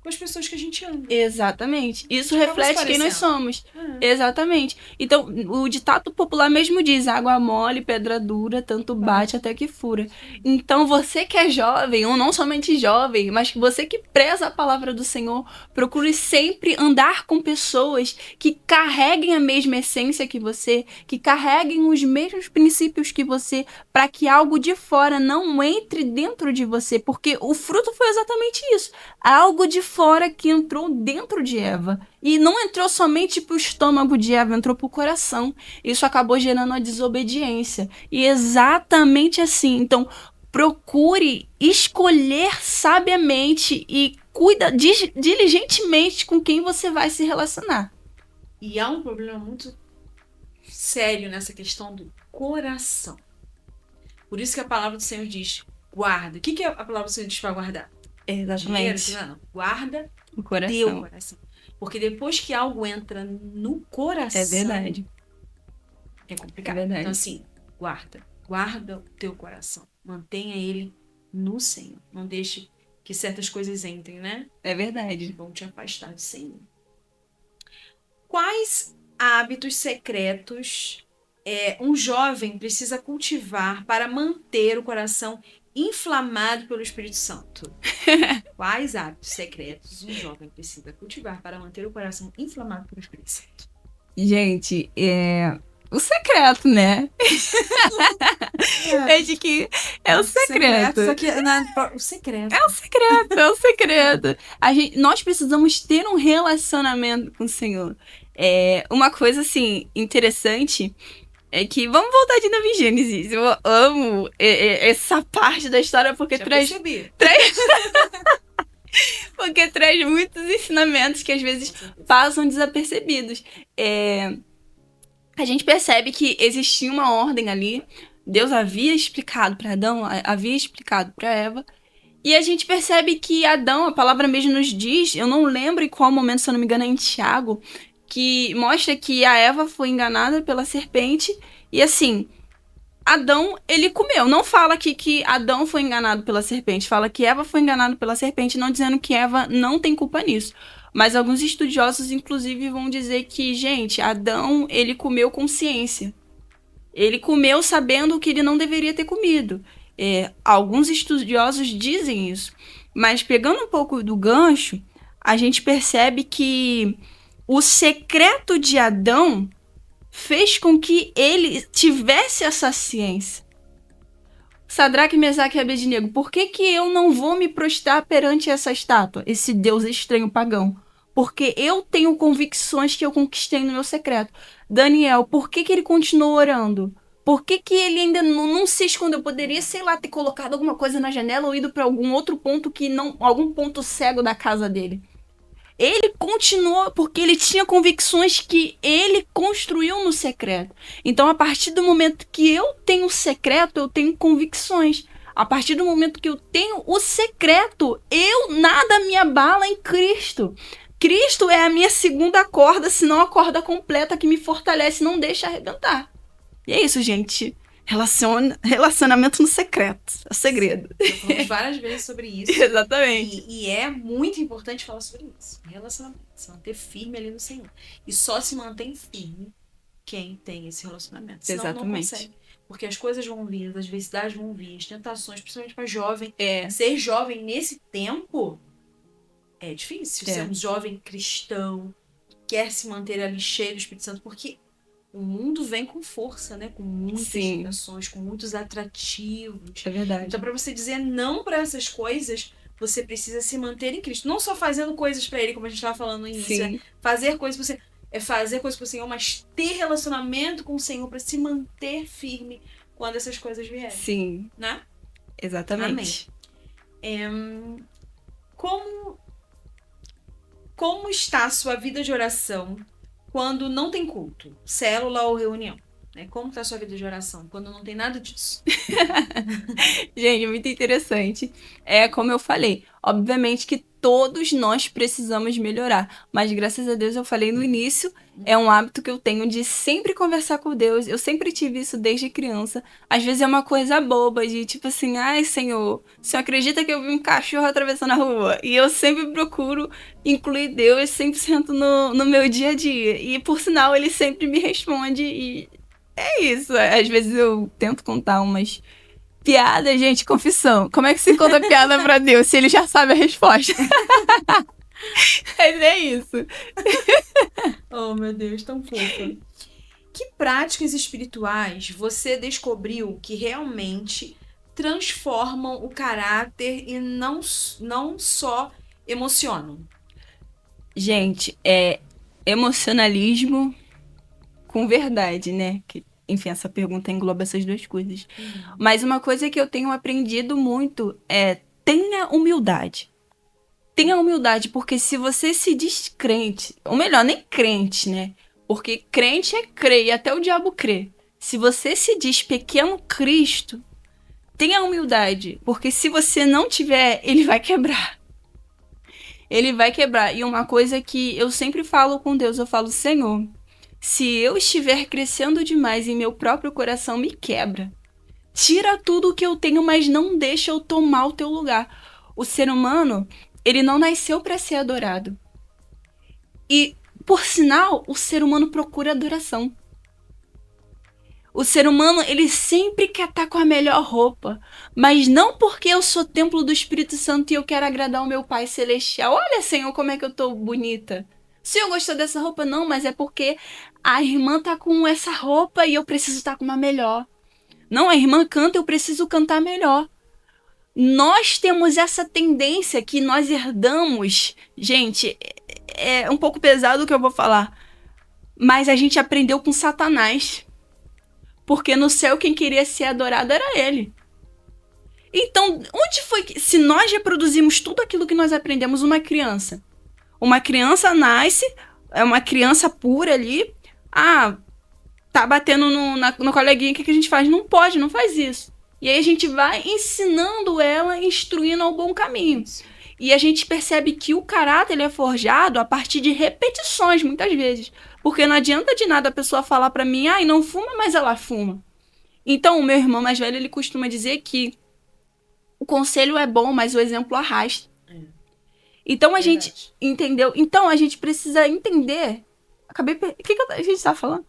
com as pessoas que a gente ama. Exatamente. Isso reflete quem nós somos. Exatamente. Então, o ditado popular mesmo diz: água mole, pedra dura, tanto bate até que fura. Então, você que é jovem, ou não somente jovem, mas você que preza a palavra do Senhor, procure sempre andar com pessoas que carreguem a mesma essência que você, que carreguem os mesmos princípios que você, para que algo de fora não entre dentro de você, porque o fruto foi exatamente isso. Algo de fora que entrou dentro de Eva. E não entrou somente pro estômago de Eva, entrou pro coração. Isso acabou gerando a desobediência. E exatamente assim. Então, procure escolher sabiamente e cuida diligentemente com quem você vai se relacionar. E há um problema muito sério nessa questão do coração. Por isso que a palavra do Senhor diz: guarda. O que a palavra do Senhor diz para guardar? Exatamente. Dinheiro, não. Guarda O coração. teu coração. Porque depois que algo entra no coração... É verdade. É complicado. É verdade. Então, assim, guarda o teu coração. Mantenha ele no Senhor. Não deixe que certas coisas entrem, né? É Que verdade. vão te afastar do Senhor. Quais hábitos secretos um jovem precisa cultivar para manter o coração inflamado pelo Espírito Santo? Quais hábitos secretos um jovem precisa cultivar para manter o coração inflamado pelo Espírito Santo? Gente, o secreto, né? É de que é o secreto. Só que o secreto. É o secreto. Nós precisamos ter um relacionamento com o Senhor. Uma coisa, assim, interessante é que... Vamos voltar de novo em Gênesis. Eu amo essa parte da história porque Já traz... percebi. Porque traz muitos ensinamentos que às vezes passam desapercebidos. A gente percebe que existia uma ordem ali. Deus havia explicado para Adão, havia explicado para Eva. E a gente percebe que Adão, a palavra mesmo nos diz, eu não lembro em qual momento, se eu não me engano, é em Tiago, que mostra que a Eva foi enganada pela serpente. E assim, Adão, ele comeu. Não fala aqui que Adão foi enganado pela serpente. Fala que Eva foi enganada pela serpente, não dizendo que Eva não tem culpa nisso. Mas alguns estudiosos, inclusive, vão dizer que, gente, Adão, ele comeu com ciência. Ele comeu sabendo que ele não deveria ter comido. Alguns estudiosos dizem isso. Mas pegando um pouco do gancho, a gente percebe que o secreto de Adão fez com que ele tivesse essa ciência. Sadraque, Mesaque e Abednego, por que eu não vou me prostrar perante essa estátua, esse Deus estranho pagão? Porque eu tenho convicções que eu conquistei no meu secreto. Daniel, por que ele continuou orando? Por que ele ainda não se escondeu? Poderia, sei lá, ter colocado alguma coisa na janela ou ido para algum outro ponto que não, algum ponto cego da casa dele. Ele continuou porque ele tinha convicções que ele construiu no secreto. Então, a partir do momento que eu tenho secreto, eu tenho convicções. A partir do momento que eu tenho o secreto, nada me abala em Cristo. Cristo é a minha segunda corda, se não a corda completa que me fortalece e não deixa arrebentar. E é isso, gente. Relacionamento no secreto. É o segredo. Eu falamos várias vezes sobre isso. Exatamente. E é muito importante falar sobre isso. Relacionamento. Se manter firme ali no Senhor. E só se mantém firme quem tem esse relacionamento. Senão Exatamente. não consegue. Porque as coisas vão vir, as adversidades vão vir, as tentações, principalmente para jovem. É. Ser jovem nesse tempo é difícil. É. Ser um jovem cristão, quer se manter ali cheio do Espírito Santo, porque o mundo vem com força, né? Com muitas tentações, com muitos atrativos. É verdade. Então, para você dizer não para essas coisas, você precisa se manter em Cristo. Não só fazendo coisas para Ele, como a gente estava falando no início. Sim. Fazer coisas para você. Fazer coisas para o Senhor, mas ter relacionamento com o Senhor para se manter firme quando essas coisas vierem. Sim. Né? Exatamente. Como está a sua vida de oração quando não tem culto, célula ou reunião? Como está a sua vida de oração quando não tem nada disso? Gente, muito interessante. Como eu falei, obviamente que todos nós precisamos melhorar, mas graças a Deus, eu falei no início, é um hábito que eu tenho de sempre conversar com Deus. Eu sempre tive isso desde criança. Às vezes é uma coisa boba, de tipo assim, ai Senhor, o Senhor acredita que eu vi um cachorro atravessando a rua? E eu sempre procuro incluir Deus 100% no meu dia a dia. E por sinal, Ele sempre me responde e é isso. Às vezes eu tento contar umas piada, gente, confissão. Como é que se conta piada pra Deus se Ele já sabe a resposta? Mas é isso. Oh, meu Deus, tão fofa. Que práticas espirituais você descobriu que realmente transformam o caráter e não só emocionam? Gente, emocionalismo com verdade, né? Enfim, essa pergunta engloba essas duas coisas. Mas uma coisa que eu tenho aprendido muito é: tenha humildade. Tenha humildade, porque se você se diz crente, ou melhor, nem crente, né? Porque crente é crer, e até o diabo crê. Se você se diz pequeno Cristo, tenha humildade, porque se você não tiver, ele vai quebrar. Ele vai quebrar. E uma coisa que eu sempre falo com Deus, eu falo, Senhor, se eu estiver crescendo demais em meu próprio coração, me quebra. Tira tudo o que eu tenho, mas não deixa eu tomar o teu lugar. O ser humano, ele não nasceu para ser adorado. E, por sinal, o ser humano procura adoração. O ser humano, ele sempre quer estar com a melhor roupa. Mas não porque eu sou templo do Espírito Santo e eu quero agradar o meu Pai Celestial. Olha, Senhor, como é que eu tô bonita. O Senhor gostou dessa roupa? Não, mas é porque a irmã tá com essa roupa e eu preciso estar com uma melhor. Não, a irmã canta, eu preciso cantar melhor. Nós temos essa tendência que nós herdamos. Gente, é um pouco pesado o que eu vou falar. Mas a gente aprendeu com Satanás. Porque no céu quem queria ser adorado era ele. Então, onde foi que... Se nós reproduzimos tudo aquilo que nós aprendemos, uma criança nasce, é uma criança pura ali. Ah, tá batendo no coleguinha, o que a gente faz? Não pode, não faz isso. E aí a gente vai ensinando ela, instruindo ao bom caminho. E a gente percebe que o caráter ele é forjado a partir de repetições, muitas vezes. Porque não adianta de nada a pessoa falar pra mim, ai, não fuma, mas ela fuma. Então, o meu irmão mais velho, ele costuma dizer que o conselho é bom, mas o exemplo arrasta. Então, a gente entendeu? Então, a gente precisa entender... O que a gente tá falando?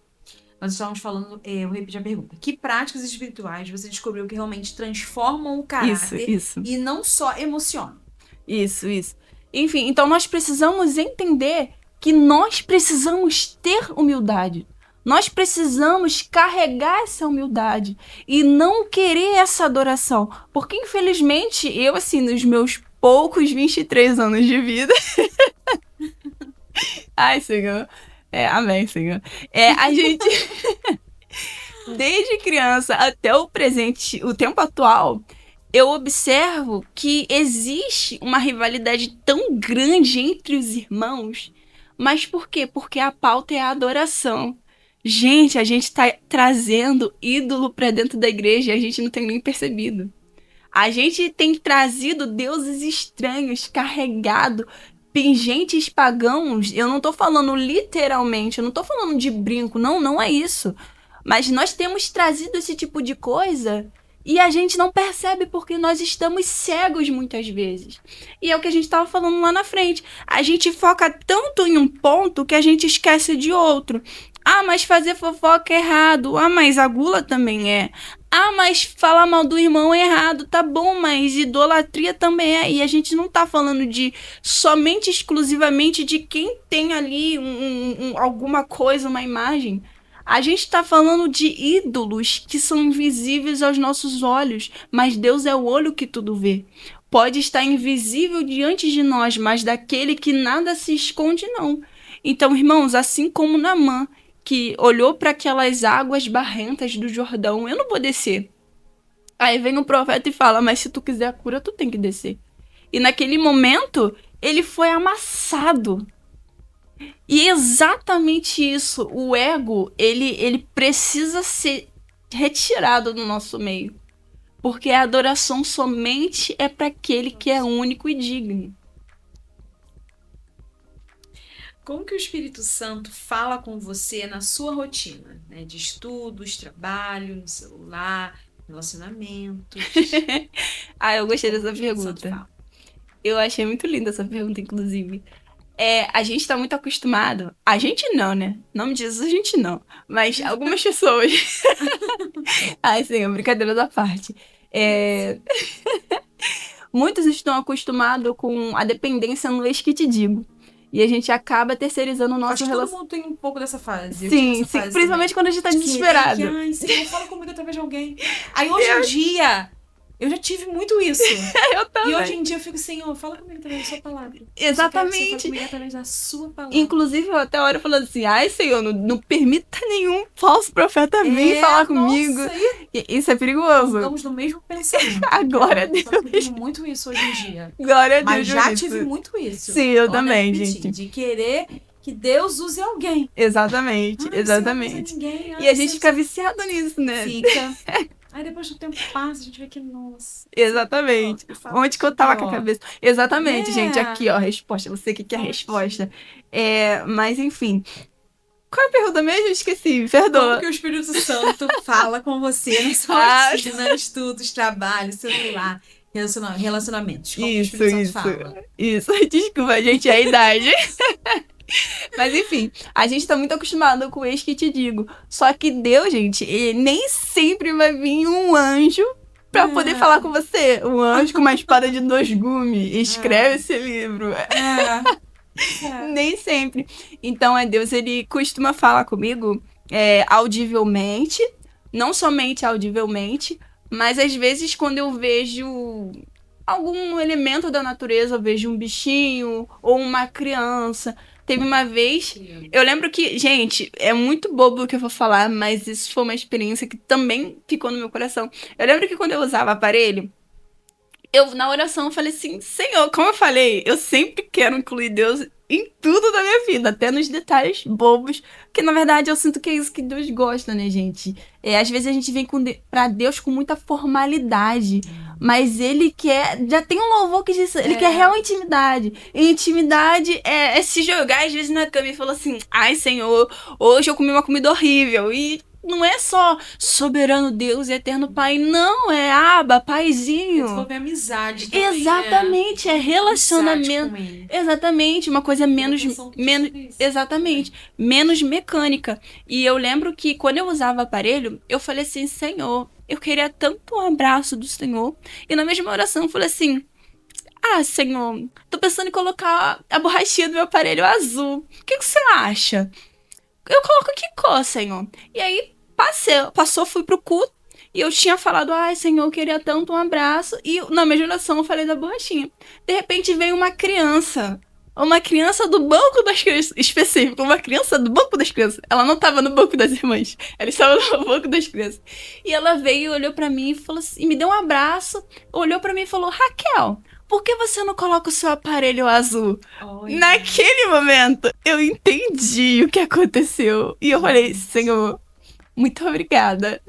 Nós estávamos falando, eu repeti a pergunta. Que práticas espirituais você descobriu que realmente transformam o caráter isso. E não só emocionam? Isso. Enfim, então nós precisamos entender que nós precisamos ter humildade. Nós precisamos carregar essa humildade e não querer essa adoração. Porque, infelizmente, eu, assim, nos meus poucos 23 anos de vida... Ai, Senhor. Amém, Senhor. A gente... Desde criança até o presente, o tempo atual... Eu observo que existe uma rivalidade tão grande entre os irmãos. Mas por quê? Porque a pauta é a adoração. Gente, a gente tá trazendo ídolo pra dentro da igreja e a gente não tem nem percebido. A gente tem trazido deuses estranhos, carregado, pingentes pagãos. Eu não tô falando literalmente, eu não tô falando de brinco, não é isso. Mas nós temos trazido esse tipo de coisa... E a gente não percebe porque nós estamos cegos muitas vezes. E é o que a gente estava falando lá na frente. A gente foca tanto em um ponto que a gente esquece de outro. Ah, mas fazer fofoca é errado. Ah, mas a gula também é. Ah, mas falar mal do irmão é errado. Tá bom, mas idolatria também é. E a gente não tá falando de somente exclusivamente de quem tem ali alguma coisa, uma imagem. A gente está falando de ídolos que são invisíveis aos nossos olhos, mas Deus é o olho que tudo vê. Pode estar invisível diante de nós, mas daquele que nada se esconde, não. Então, irmãos, assim como Naamã, que olhou para aquelas águas barrentas do Jordão, eu não vou descer. Aí vem o profeta e fala, mas se tu quiser a cura, tu tem que descer. E naquele momento, ele foi amassado. E exatamente isso, o ego, ele precisa ser retirado do nosso meio. Porque a adoração somente é para aquele que é único e digno. Como que o Espírito Santo fala com você na sua rotina, né? De estudos, trabalho, no celular, relacionamentos? Eu gostei dessa pergunta. Eu achei muito linda essa pergunta, inclusive. A gente tá muito acostumado... A gente não, né? Não me diz a gente não. Mas algumas pessoas... Ai, sim, brincadeira da parte. Muitos estão acostumados com a dependência no eis que te digo. E a gente acaba terceirizando o nosso relacionamento. Todo mundo tem um pouco dessa fase. Sim, principalmente também. Quando a gente tá desesperado. Ai, Senhor, fala comigo através de alguém. Aí hoje em dia... Eu já tive muito isso. Eu também. E hoje em dia eu fico, Senhor, fala comigo através da sua palavra. Exatamente. Fala comigo através da sua palavra. Inclusive, eu até a hora falando assim, ai, Senhor, não permita nenhum falso profeta vir falar comigo. Isso é perigoso. Estamos no mesmo pensamento. A glória a Deus. Eu tive muito isso hoje em dia. Glória a Deus. Mas já tive muito isso. Sim, eu também, gente. De querer que Deus use alguém. Exatamente, exatamente. Ninguém, e a gente fica viciado nisso, né? Fica. Aí depois do tempo passa, a gente vê que, nossa. Exatamente. Onde que eu tava com a cabeça? Exatamente, É. gente. Aqui, ó, a resposta. Eu sei o que é a resposta. Mas, enfim. Qual é a pergunta mesmo? Eu esqueci. Perdoa. Como que o Espírito Santo fala com você na sua Ah, rotina, estudos, trabalho, celular, relacionamentos? Como que o Espírito Santo fala? Isso. Desculpa, gente, é a idade. Mas enfim, a gente tá muito acostumado com o ex que te digo. Só que Deus, gente, ele nem sempre vai vir um anjo pra poder falar com você. Um anjo com uma espada de 2 gumes. Escreve esse livro. Nem sempre. Então, Deus, ele costuma falar comigo audivelmente. Não somente audivelmente, mas às vezes quando eu vejo algum elemento da natureza, eu vejo um bichinho ou uma criança. Teve uma vez, eu lembro que, gente, é muito bobo o que eu vou falar, mas isso foi uma experiência que também ficou no meu coração. Eu lembro que quando eu usava aparelho, eu na oração eu falei assim, Senhor, como eu falei, eu sempre quero incluir Deus em tudo da minha vida, até nos detalhes bobos, que na verdade eu sinto que é isso que Deus gosta, né, gente? Às vezes a gente vem pra Deus com muita formalidade, mas ele quer, já tem um louvor que diz, ele quer real intimidade. E intimidade é se jogar às vezes na cama e falar assim, ai Senhor, hoje eu comi uma comida horrível, e não é só soberano Deus e eterno Pai, não, é Abba, Paizinho. Desenvolver amizade também, Exatamente, é relacionamento. Exatamente, uma coisa menos exatamente, menos mecânica. E eu lembro que quando eu usava aparelho, eu falei assim, Senhor, eu queria tanto um abraço do Senhor. E na mesma oração eu falei assim, Senhor, tô pensando em colocar a borrachinha do meu aparelho azul. O que você acha? Eu coloco que cor, Senhor? E aí, passou, fui pro culto. E eu tinha falado, Senhor, eu queria tanto um abraço. E na mesma oração eu falei da borrachinha. De repente veio uma criança. Uma criança do banco das crianças, específico. Uma criança do banco das crianças. Ela não estava no banco das irmãs. Ela estava no banco das crianças. E ela veio, olhou pra mim e falou assim, e me deu um abraço. Olhou pra mim e falou, Raquel, por que você não coloca o seu aparelho azul? Naquele momento, eu entendi o que aconteceu. E eu falei, Senhor, muito obrigada.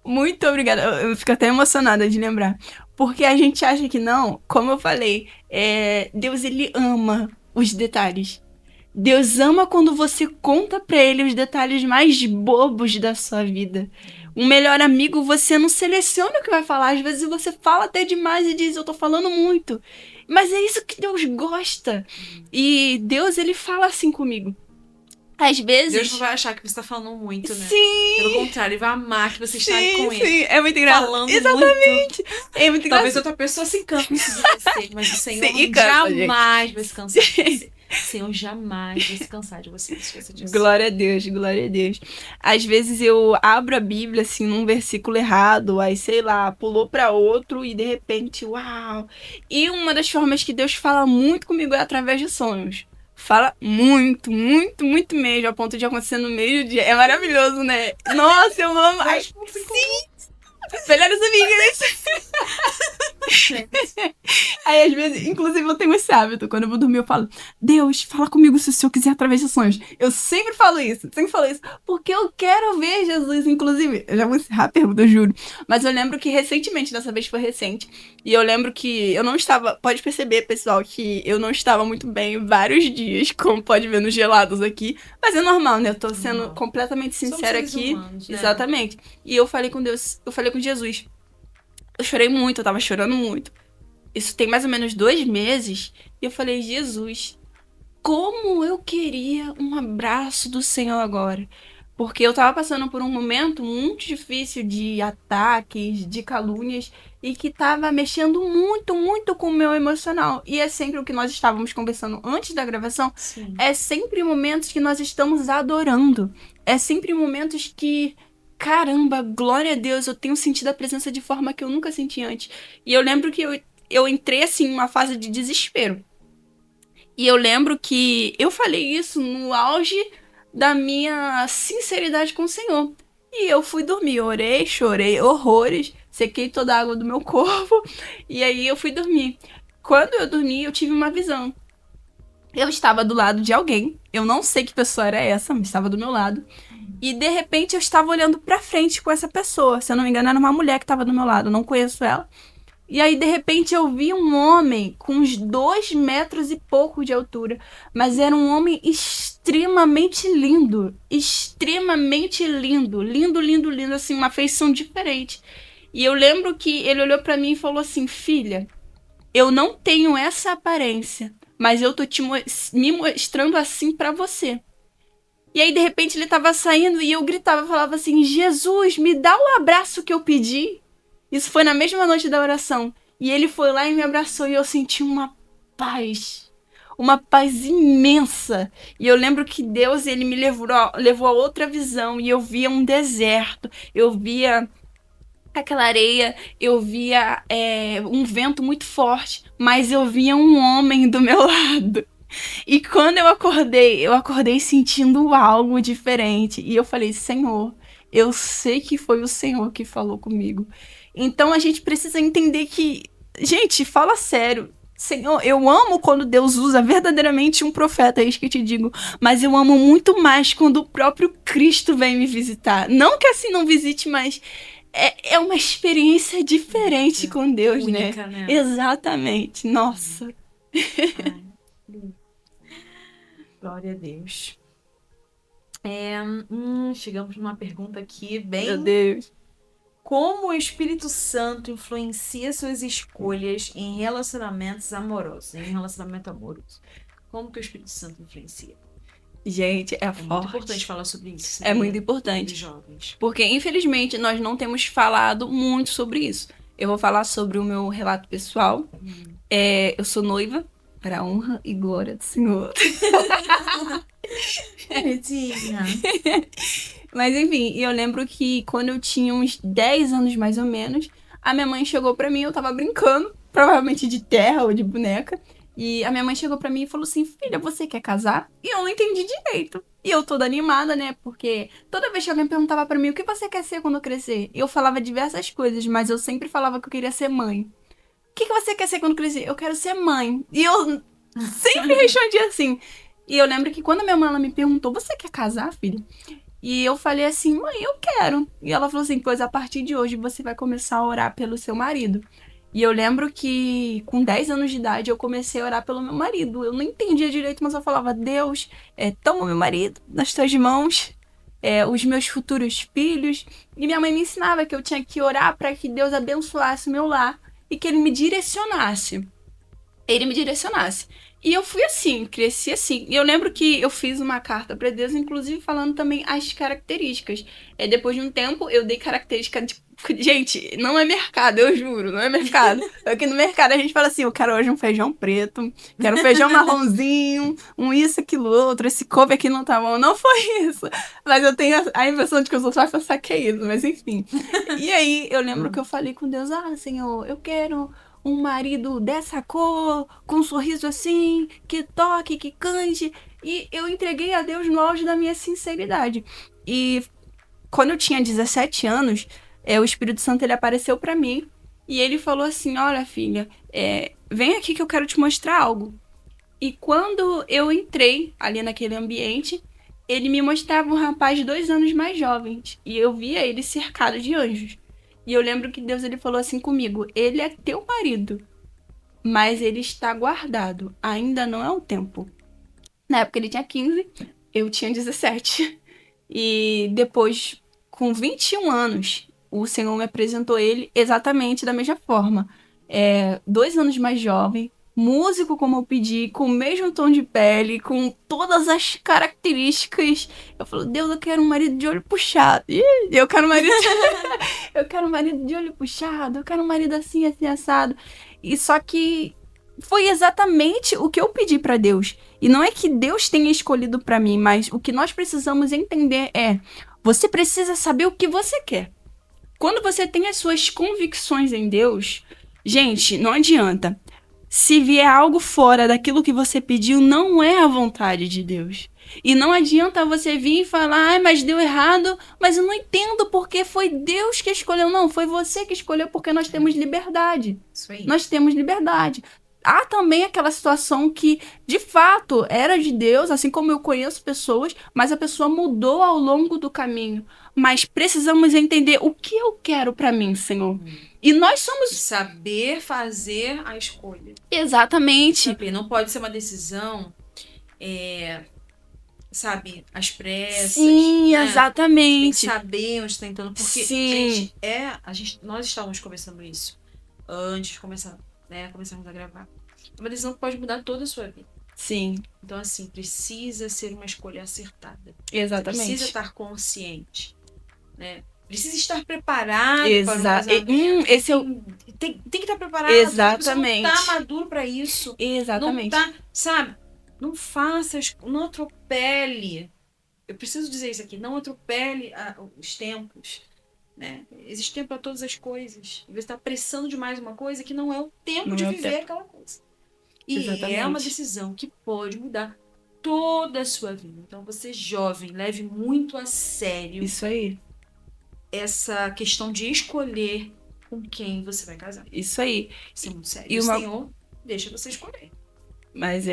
Muito obrigada. Eu fico até emocionada de lembrar. Porque a gente acha que não, como eu falei, Deus, ele ama os detalhes. Deus ama quando você conta pra ele os detalhes mais bobos da sua vida. Um melhor amigo, você não seleciona o que vai falar. Às vezes você fala até demais e diz, eu tô falando muito. Mas é isso que Deus gosta. E Deus, ele fala assim comigo. Às vezes... Deus não vai achar que você tá falando muito, né? Sim! Pelo contrário, ele vai amar que você está com ele. Sim, é muito engraçado. Falando exatamente. Muito. É muito engraçado. Talvez outra pessoa se canse de você, mas o Senhor Sim, cansa, jamais vai se cansar de você. O Senhor jamais vai se cansar de você. Esqueça disso. Glória a Deus, glória a Deus. Às vezes eu abro a Bíblia, assim, num versículo errado, aí, sei lá, pulou pra outro e de repente, uau! E uma das formas que Deus fala muito comigo é através de sonhos. Fala muito, muito, muito mesmo, a ponto de acontecer no meio do dia. É maravilhoso, né? Nossa, eu amo. Ai, sim! Melhores amigas! Aí, às vezes, inclusive, eu tenho esse hábito. Quando eu vou dormir, eu falo, Deus, fala comigo se o Senhor quiser através de sonhos. Eu sempre falo isso, porque eu quero ver Jesus. Inclusive, eu já vou encerrar a pergunta, eu juro. Mas eu lembro que recentemente, dessa vez foi recente, e eu lembro que eu não estava, pode perceber, pessoal, que eu não estava muito bem vários dias, como pode ver nos gelados aqui. Mas é normal, né? Eu tô sendo completamente sincera aqui. Humanos, né? Exatamente. E eu falei com Deus, eu falei com Jesus. Eu chorei muito, eu tava chorando muito. Isso tem mais ou menos 2 meses. E eu falei, Jesus, como eu queria um abraço do Senhor agora. Porque eu tava passando por um momento muito difícil de ataques, de calúnias. E que tava mexendo muito, muito com o meu emocional. E é sempre o que nós estávamos conversando antes da gravação. Sim. É sempre momentos que nós estamos adorando. É sempre momentos que... Caramba, glória a Deus, eu tenho sentido a presença de forma que eu nunca senti antes. E eu lembro que eu entrei, assim, numa fase de desespero. E eu lembro que eu falei isso no auge da minha sinceridade com o Senhor. E eu fui dormir, orei, chorei horrores, sequei toda a água do meu corpo. E aí eu fui dormir. Quando eu dormi, eu tive uma visão. Eu estava do lado de alguém, eu não sei que pessoa era essa, mas estava do meu lado. E de repente eu estava olhando pra frente com essa pessoa. Se eu não me engano, era uma mulher que estava do meu lado. Eu não conheço ela. E aí, de repente, eu vi um homem com uns 2 metros e pouco de altura. Mas era um homem extremamente lindo. Extremamente lindo. Lindo, lindo, lindo. Assim, uma feição diferente. E eu lembro que ele olhou pra mim e falou assim: filha, eu não tenho essa aparência, mas eu tô me mostrando assim pra você. E aí, de repente, ele tava saindo e eu gritava, falava assim: Jesus, me dá o abraço que eu pedi. Isso foi na mesma noite da oração. E ele foi lá e me abraçou e eu senti uma paz imensa. E eu lembro que Deus, ele me levou a outra visão e eu via um deserto, eu via aquela areia, eu via um vento muito forte, mas eu via um homem do meu lado. E quando eu acordei sentindo algo diferente. E eu falei: Senhor, eu sei que foi o Senhor que falou comigo. Então a gente precisa entender que, gente, fala sério. Senhor, eu amo quando Deus usa verdadeiramente um profeta, é isso que eu te digo. Mas eu amo muito mais quando o próprio Cristo vem me visitar. Não que assim não visite, mas é uma experiência diferente com Deus, única, né? Exatamente. Nossa. Glória a Deus. Chegamos numa pergunta aqui bem... Meu Deus. Como o Espírito Santo influencia suas escolhas em relacionamentos amorosos? Em relacionamento amoroso. Como que o Espírito Santo influencia? Gente, é forte. Muito importante falar sobre isso. É muito importante. Jovens. Porque, infelizmente, nós não temos falado muito sobre isso. Eu vou falar sobre o meu relato pessoal. Eu sou noiva, para a honra e glória do Senhor. Mas, enfim, eu lembro que quando eu tinha uns 10 anos, mais ou menos, a minha mãe chegou pra mim, eu tava brincando, provavelmente de terra ou de boneca, e a minha mãe chegou pra mim e falou assim: filha, você quer casar? E eu não entendi direito. E eu toda animada, né? Porque toda vez que alguém perguntava pra mim: o que você quer ser quando crescer? Eu falava diversas coisas, mas eu sempre falava que eu queria ser mãe. O que você quer ser quando crescer? Eu quero ser mãe. E eu sempre respondia assim. E eu lembro que quando a minha mãe ela me perguntou: você quer casar, filha? E eu falei assim: mãe, eu quero. E ela falou assim: pois a partir de hoje você vai começar a orar pelo seu marido. E eu lembro que com 10 anos de idade eu comecei a orar pelo meu marido. Eu não entendia direito, mas eu falava: Deus, toma meu marido nas tuas mãos, os meus futuros filhos. E minha mãe me ensinava que eu tinha que orar para que Deus abençoasse o meu lar e que ele me direcionasse. E eu fui assim, cresci assim. E eu lembro que eu fiz uma carta para Deus, inclusive falando também as características. Depois de um tempo, eu dei característica de... Gente, não é mercado, eu juro, não é mercado. Aqui no mercado a gente fala assim: eu quero hoje um feijão preto, quero um feijão marronzinho, isso, aquilo, outro, esse couve aqui não tá bom. Não foi isso. Mas eu tenho a impressão de que os outros vão pensar que é isso, mas enfim. E aí, eu lembro que eu falei com Deus: Senhor, eu quero um marido dessa cor, com um sorriso assim, que toque, que cante. E eu entreguei a Deus no auge da minha sinceridade. E quando eu tinha 17 anos, o Espírito Santo ele apareceu pra mim e ele falou assim: olha, filha, vem aqui que eu quero te mostrar algo. E quando eu entrei ali naquele ambiente, ele me mostrava um rapaz de 2 anos mais jovem e eu via ele cercado de anjos. E eu lembro que Deus ele falou assim comigo: ele é teu marido, mas ele está guardado, ainda não é o tempo. Na época ele tinha 15, eu tinha 17. E depois, com 21 anos, o Senhor me apresentou ele exatamente da mesma forma. 2 anos mais jovem, músico como eu pedi, com o mesmo tom de pele, com todas as características. Eu falo: Deus, eu quero um marido de olho puxado. Eu quero um marido eu quero um marido de olho puxado, eu quero um marido assim, assim, assado. E só que foi exatamente o que eu pedi pra Deus. E não é que Deus tenha escolhido pra mim, mas o que nós precisamos entender você precisa saber o que você quer. Quando você tem as suas convicções em Deus, gente, não adianta. Se vier algo fora daquilo que você pediu, não é a vontade de Deus. E não adianta você vir e falar: mas deu errado, mas eu não entendo porque foi Deus que escolheu. Não, foi você que escolheu, porque nós temos liberdade. Isso aí. Nós temos liberdade. há também aquela situação que, de fato, era de Deus, assim como eu conheço pessoas, mas a pessoa mudou ao longo do caminho. Mas precisamos entender o que eu quero pra mim, Senhor. E nós somos... Saber fazer a escolha. Exatamente. Saber, não pode ser uma decisão, sabe, às pressas. Sim, né? exatamente. Tem que saber onde está entrando. Porque, Sim. nós estávamos conversando isso antes de começar, né? Começamos a gravar. É uma decisão que pode mudar toda a sua vida. Sim, Então, assim, precisa ser uma escolha acertada. exatamente. Precisa estar consciente, né? Precisa estar preparado para um Exato. casamento. Esse é o... Tem que estar preparado. Exatamente. Você não tá maduro para isso. Exatamente. Não tá, sabe? Não faça, não atropele. Eu preciso dizer isso aqui. Não atropele os tempos. Né? Existe tempo para todas as coisas. E você está apressando demais uma coisa que não é o tempo Não de é o viver aquela coisa. E Exatamente. é uma decisão que pode mudar toda a sua vida. Então, você jovem, leve muito a sério Isso aí. essa questão de escolher com quem você vai casar. Isso aí. Isso é muito sério. E O uma- Senhor deixa você escolher. Mas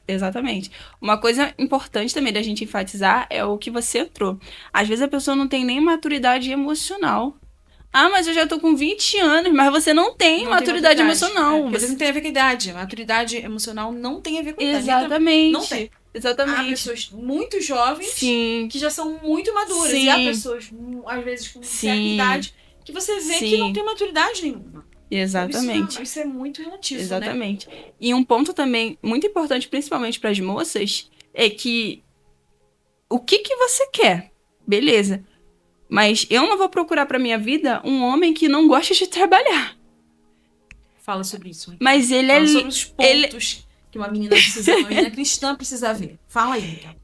exatamente. Uma coisa importante também da gente enfatizar é o que você entrou. Às vezes a pessoa não tem nem maturidade emocional. Ah, mas eu já tô com 20 anos, mas você não tem maturidade emocional. Porque não tem a ver com a idade. A maturidade emocional não tem a ver com a idade. Exatamente. Não tem. Há Exatamente. pessoas muito jovens Sim. que já são muito maduras. Sim. E há pessoas, às vezes, com certa Sim. idade, que você vê que Sim. não tem maturidade nenhuma. Exatamente. Isso é muito relativo, né? Exatamente. E um ponto também muito importante, principalmente para as moças, é que o que você quer? Beleza. Mas eu não vou procurar para minha vida um homem que não gosta de trabalhar. Fala sobre isso. Hein? Mas ele Fala é sobre os pontos que uma menina cristã precisa ver. Fala aí, então.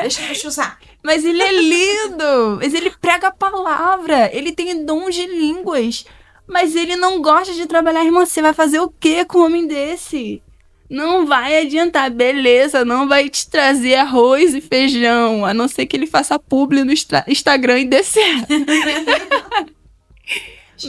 Deixa eu usar. Mas ele é lindo. Mas ele prega a palavra. Ele tem dom de línguas. Mas ele não gosta de trabalhar, irmã. Você vai fazer o quê com um homem desse? Não vai adiantar, beleza, não vai te trazer arroz e feijão, a não ser que ele faça publi no Instagram e dê certo.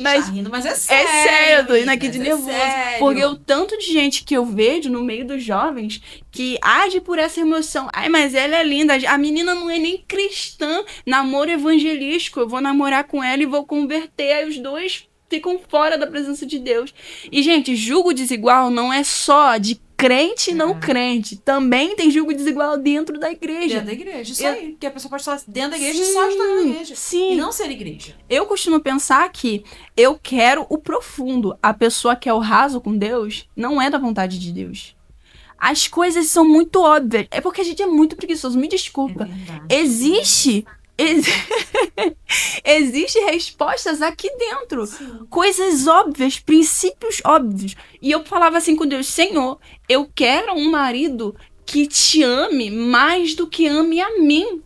Mas tá rindo, mas é é sério. sério, eu tô indo aqui de mas é nervoso. sério. Porque o tanto de gente que eu vejo no meio dos jovens que age por essa emoção. Ai, mas ela é linda. A menina não é nem cristã. Namoro evangelístico. Eu vou namorar com ela e vou converter. Aí os dois ficam fora da presença de Deus. E, gente, julgo desigual não é só de crente e não crente. Também tem julgo desigual dentro da igreja. Dentro da igreja, isso aí. Porque a pessoa pode estar dentro da igreja e só estar na igreja. Sim. E não ser igreja. Eu costumo pensar que eu quero o profundo. A pessoa que é o raso com Deus não é da vontade de Deus. As coisas são muito óbvias. É porque a gente é muito preguiçoso. Me desculpa. Existe respostas aqui dentro. Sim. Coisas óbvias, princípios óbvios. E eu falava assim com Deus: Senhor, eu quero um marido que te ame mais do que ame a mim.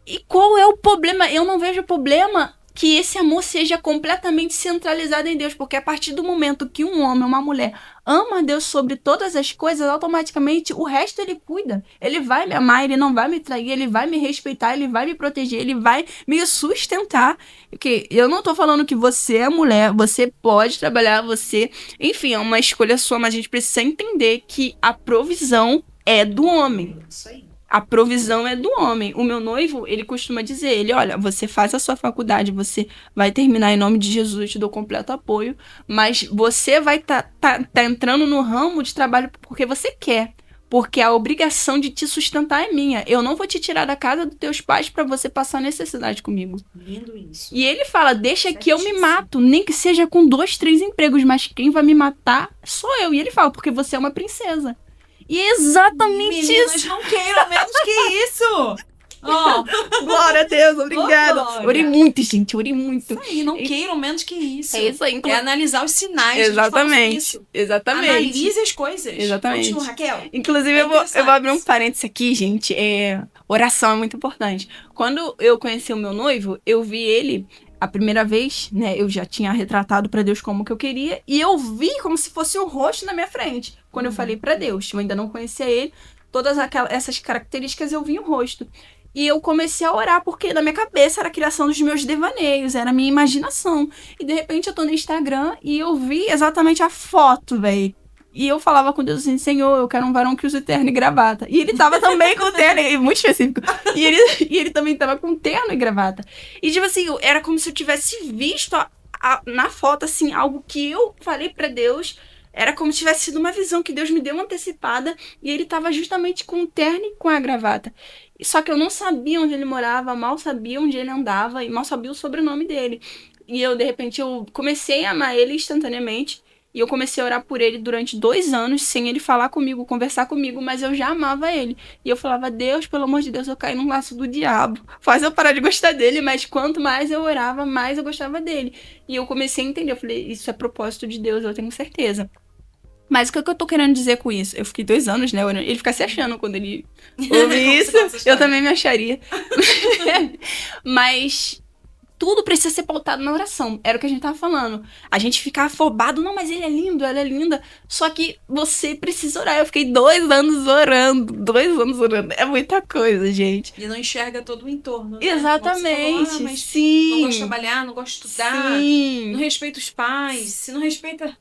E qual é o problema? Eu não vejo problema que esse amor seja completamente centralizado em Deus, porque a partir do momento que um homem ou uma mulher ama Deus sobre todas as coisas, automaticamente o resto ele cuida. Ele vai me amar, ele não vai me trair, ele vai me respeitar, ele vai me proteger, ele vai me sustentar. Porque eu não tô falando que você é mulher, você pode trabalhar, você... Enfim, é uma escolha sua, mas a gente precisa entender que a provisão é do homem. Isso aí. A provisão é do homem. O meu noivo, ele costuma dizer, olha, você faz a sua faculdade, você vai terminar em nome de Jesus, eu te dou completo apoio, mas você vai tá entrando no ramo de trabalho porque você quer, porque a obrigação de te sustentar é minha. Eu não vou te tirar da casa dos teus pais para você passar necessidade comigo. Lindo isso. E ele fala, deixa que eu me mato, nem que seja com 2, 3 empregos, mas quem vai me matar sou eu. E ele fala, porque você é uma princesa. E é exatamente Meninas isso. não queiram menos que isso. Ó, Glória a Deus, obrigada. glória. Orei muito, gente, orei muito. isso aí, não queiram menos que isso. É isso aí. É analisar os sinais. a gente fala sobre Exatamente. isso. Exatamente. Analise as coisas. Exatamente. Continua, Raquel. Inclusive, É eu vou abrir um interessante. parênteses aqui, gente. Oração é muito importante. Quando eu conheci o meu noivo, eu vi ele a primeira vez, né? Eu já tinha retratado pra Deus como que eu queria. E eu vi como se fosse um rosto na minha frente. Quando eu falei pra Deus, eu ainda não conhecia ele. Todas essas características eu vi o rosto. E eu comecei a orar, porque na minha cabeça era a criação dos meus devaneios, era a minha imaginação. E de repente eu tô no Instagram e eu vi exatamente a foto, velho. E eu falava com Deus assim, Senhor, eu quero um varão que use terno e gravata. E ele tava também com terno, muito específico. E ele também tava com terno e gravata. E tipo assim, era como se eu tivesse visto na foto, assim, algo que eu falei pra Deus. Era como se tivesse sido uma visão que Deus me deu antecipada. E ele tava justamente com o terno e com a gravata. Só que eu não sabia onde ele morava, mal sabia onde ele andava e mal sabia o sobrenome dele. E eu, de repente, eu comecei a amar ele instantaneamente. E eu comecei a orar por ele durante 2 anos, sem ele falar comigo, conversar comigo, mas eu já amava ele. E eu falava, Deus, pelo amor de Deus, eu caí num laço do diabo. Faz eu parar de gostar dele, mas quanto mais eu orava, mais eu gostava dele. E eu comecei a entender, eu falei, isso é propósito de Deus, eu tenho certeza. Mas o que eu tô querendo dizer com isso? Eu fiquei 2 anos, né? Ele fica se achando quando ele ouve isso. Eu também me acharia. Mas tudo precisa ser pautado na oração. Era o que a gente tava falando. A gente fica afobado. Não, mas ele é lindo, ela é linda. Só que você precisa orar. Eu fiquei 2 anos orando. 2 anos orando. É muita coisa, gente. E não enxerga todo o entorno, né? Exatamente. Falou, mas sim. não gosta de trabalhar, não gosta de estudar. Sim. Não respeita os pais. Se não respeita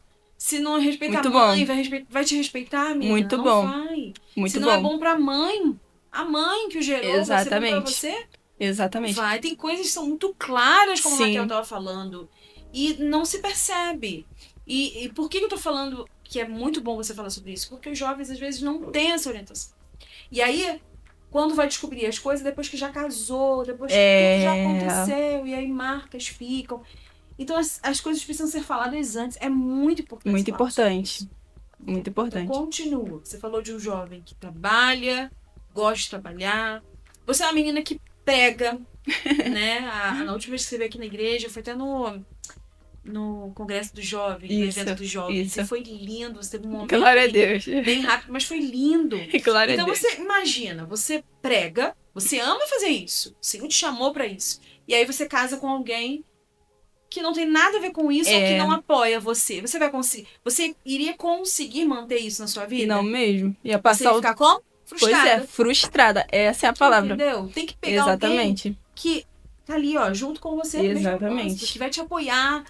Muito a mãe, vai te respeitar, menina. Muito não bom. vai. Muito Se não é bom pra mãe, a mãe que o gerou, Exatamente. vai ser bom pra você? Exatamente. Vai. Tem coisas que são muito claras, como Sim. a Raquel tava falando. E não se percebe. E por que eu tô falando que é muito bom você falar sobre isso? Porque os jovens, às vezes, não têm essa orientação. E aí, quando vai descobrir as coisas, depois que já casou, depois que tudo já aconteceu, e aí marcas ficam... Então, as coisas precisam ser faladas antes. É muito importante. Muito importante. Muito importante. Então, continua. Você falou de um jovem que trabalha, gosta de trabalhar. Você é uma menina que prega, né? Na última vez que você veio aqui na igreja, foi até no Congresso dos Jovens, no evento dos Jovens. Isso. Você foi lindo, você teve um momento Glória a Deus. bem rápido, mas foi lindo. Glória Então, a Deus. você imagina, você prega, você ama fazer isso. O Senhor te chamou pra isso. E aí você casa com alguém que não tem nada a ver com isso ou que não apoia você. Você vai conseguir. Você iria conseguir manter isso na sua vida? Não mesmo. Ia Você passar ia ficar como? Frustrada. Pois é, frustrada. Essa é a palavra. Entendeu? Tem que pegar alguém Exatamente. que tá ali, ó, junto com você. Exatamente. Que vai te apoiar,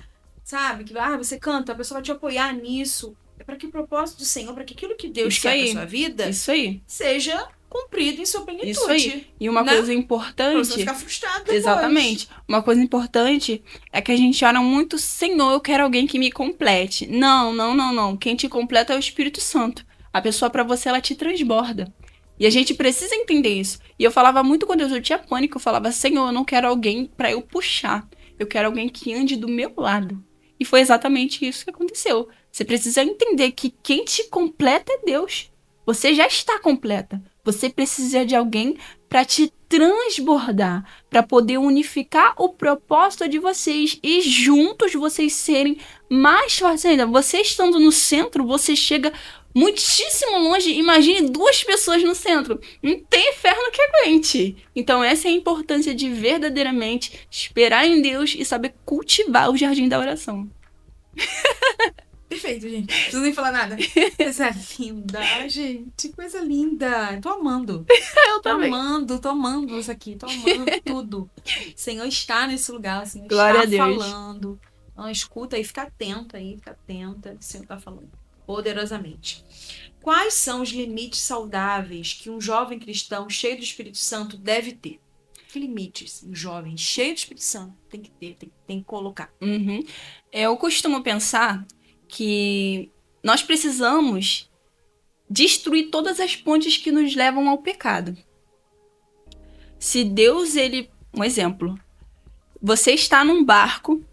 sabe? Que você canta, a pessoa vai te apoiar nisso. É para que o propósito do Senhor, para que aquilo que Deus Isso quer aí. pra sua vida Isso aí. seja cumprido em sua plenitude. Isso aí. E uma né? coisa Pra você importante. ficar frustrado depois. Exatamente. Uma coisa importante é que a gente ora muito, Senhor, eu quero alguém que me complete. Não, não, não, não. Quem te completa é o Espírito Santo. A pessoa pra você, ela te transborda. E a gente precisa entender isso. E eu falava muito com Deus, eu tinha pânico. Eu falava, Senhor, eu não quero alguém pra eu puxar. Eu quero alguém que ande do meu lado. E foi exatamente isso que aconteceu. Você precisa entender que quem te completa é Deus. Você já está completa. Você precisa de alguém para te transbordar, para poder unificar o propósito de vocês e juntos vocês serem mais fortes ainda. Você estando no centro, você chega muitíssimo longe. Imagine 2 pessoas no centro. Não tem inferno que aguente. Então essa é a importância de verdadeiramente esperar em Deus e saber cultivar o jardim da oração. Perfeito, gente. Não preciso nem falar nada. Coisa linda, gente. Coisa linda. Tô amando. Eu também. Tô amando isso aqui. Tô amando tudo. O Senhor está nesse lugar, o Senhor Glória a está Deus. falando. Então, escuta aí, fica atenta aí, fica atenta. O Senhor tá falando poderosamente. Quais são os limites saudáveis que um jovem cristão cheio do Espírito Santo deve ter? Que limites um jovem cheio do Espírito Santo tem que ter, tem que colocar? Uhum. Eu costumo pensar que nós precisamos destruir todas as pontes que nos levam ao pecado. Se Deus, um exemplo, você está num barco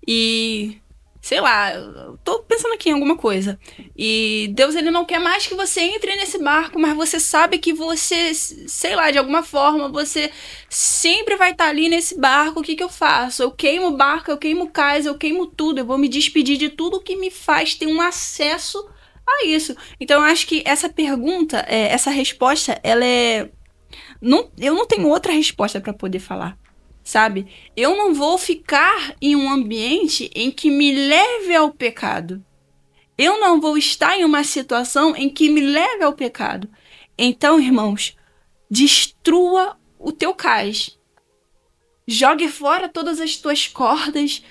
e, sei lá, eu tô pensando aqui em alguma coisa, e Deus, ele não quer mais que você entre nesse barco, mas você sabe que você, sei lá, de alguma forma, você sempre vai estar ali nesse barco. O que eu faço? Eu queimo o barco, eu queimo o cais, eu queimo tudo, eu vou me despedir de tudo que me faz ter um acesso a isso. Então, eu acho que essa pergunta, essa resposta, ela é... eu não tenho outra resposta para poder falar. Sabe? Eu não vou ficar em um ambiente em que me leve ao pecado. Eu não vou estar em uma situação em que me leve ao pecado. Então, irmãos, destrua o teu cais. Jogue fora todas as tuas cordas.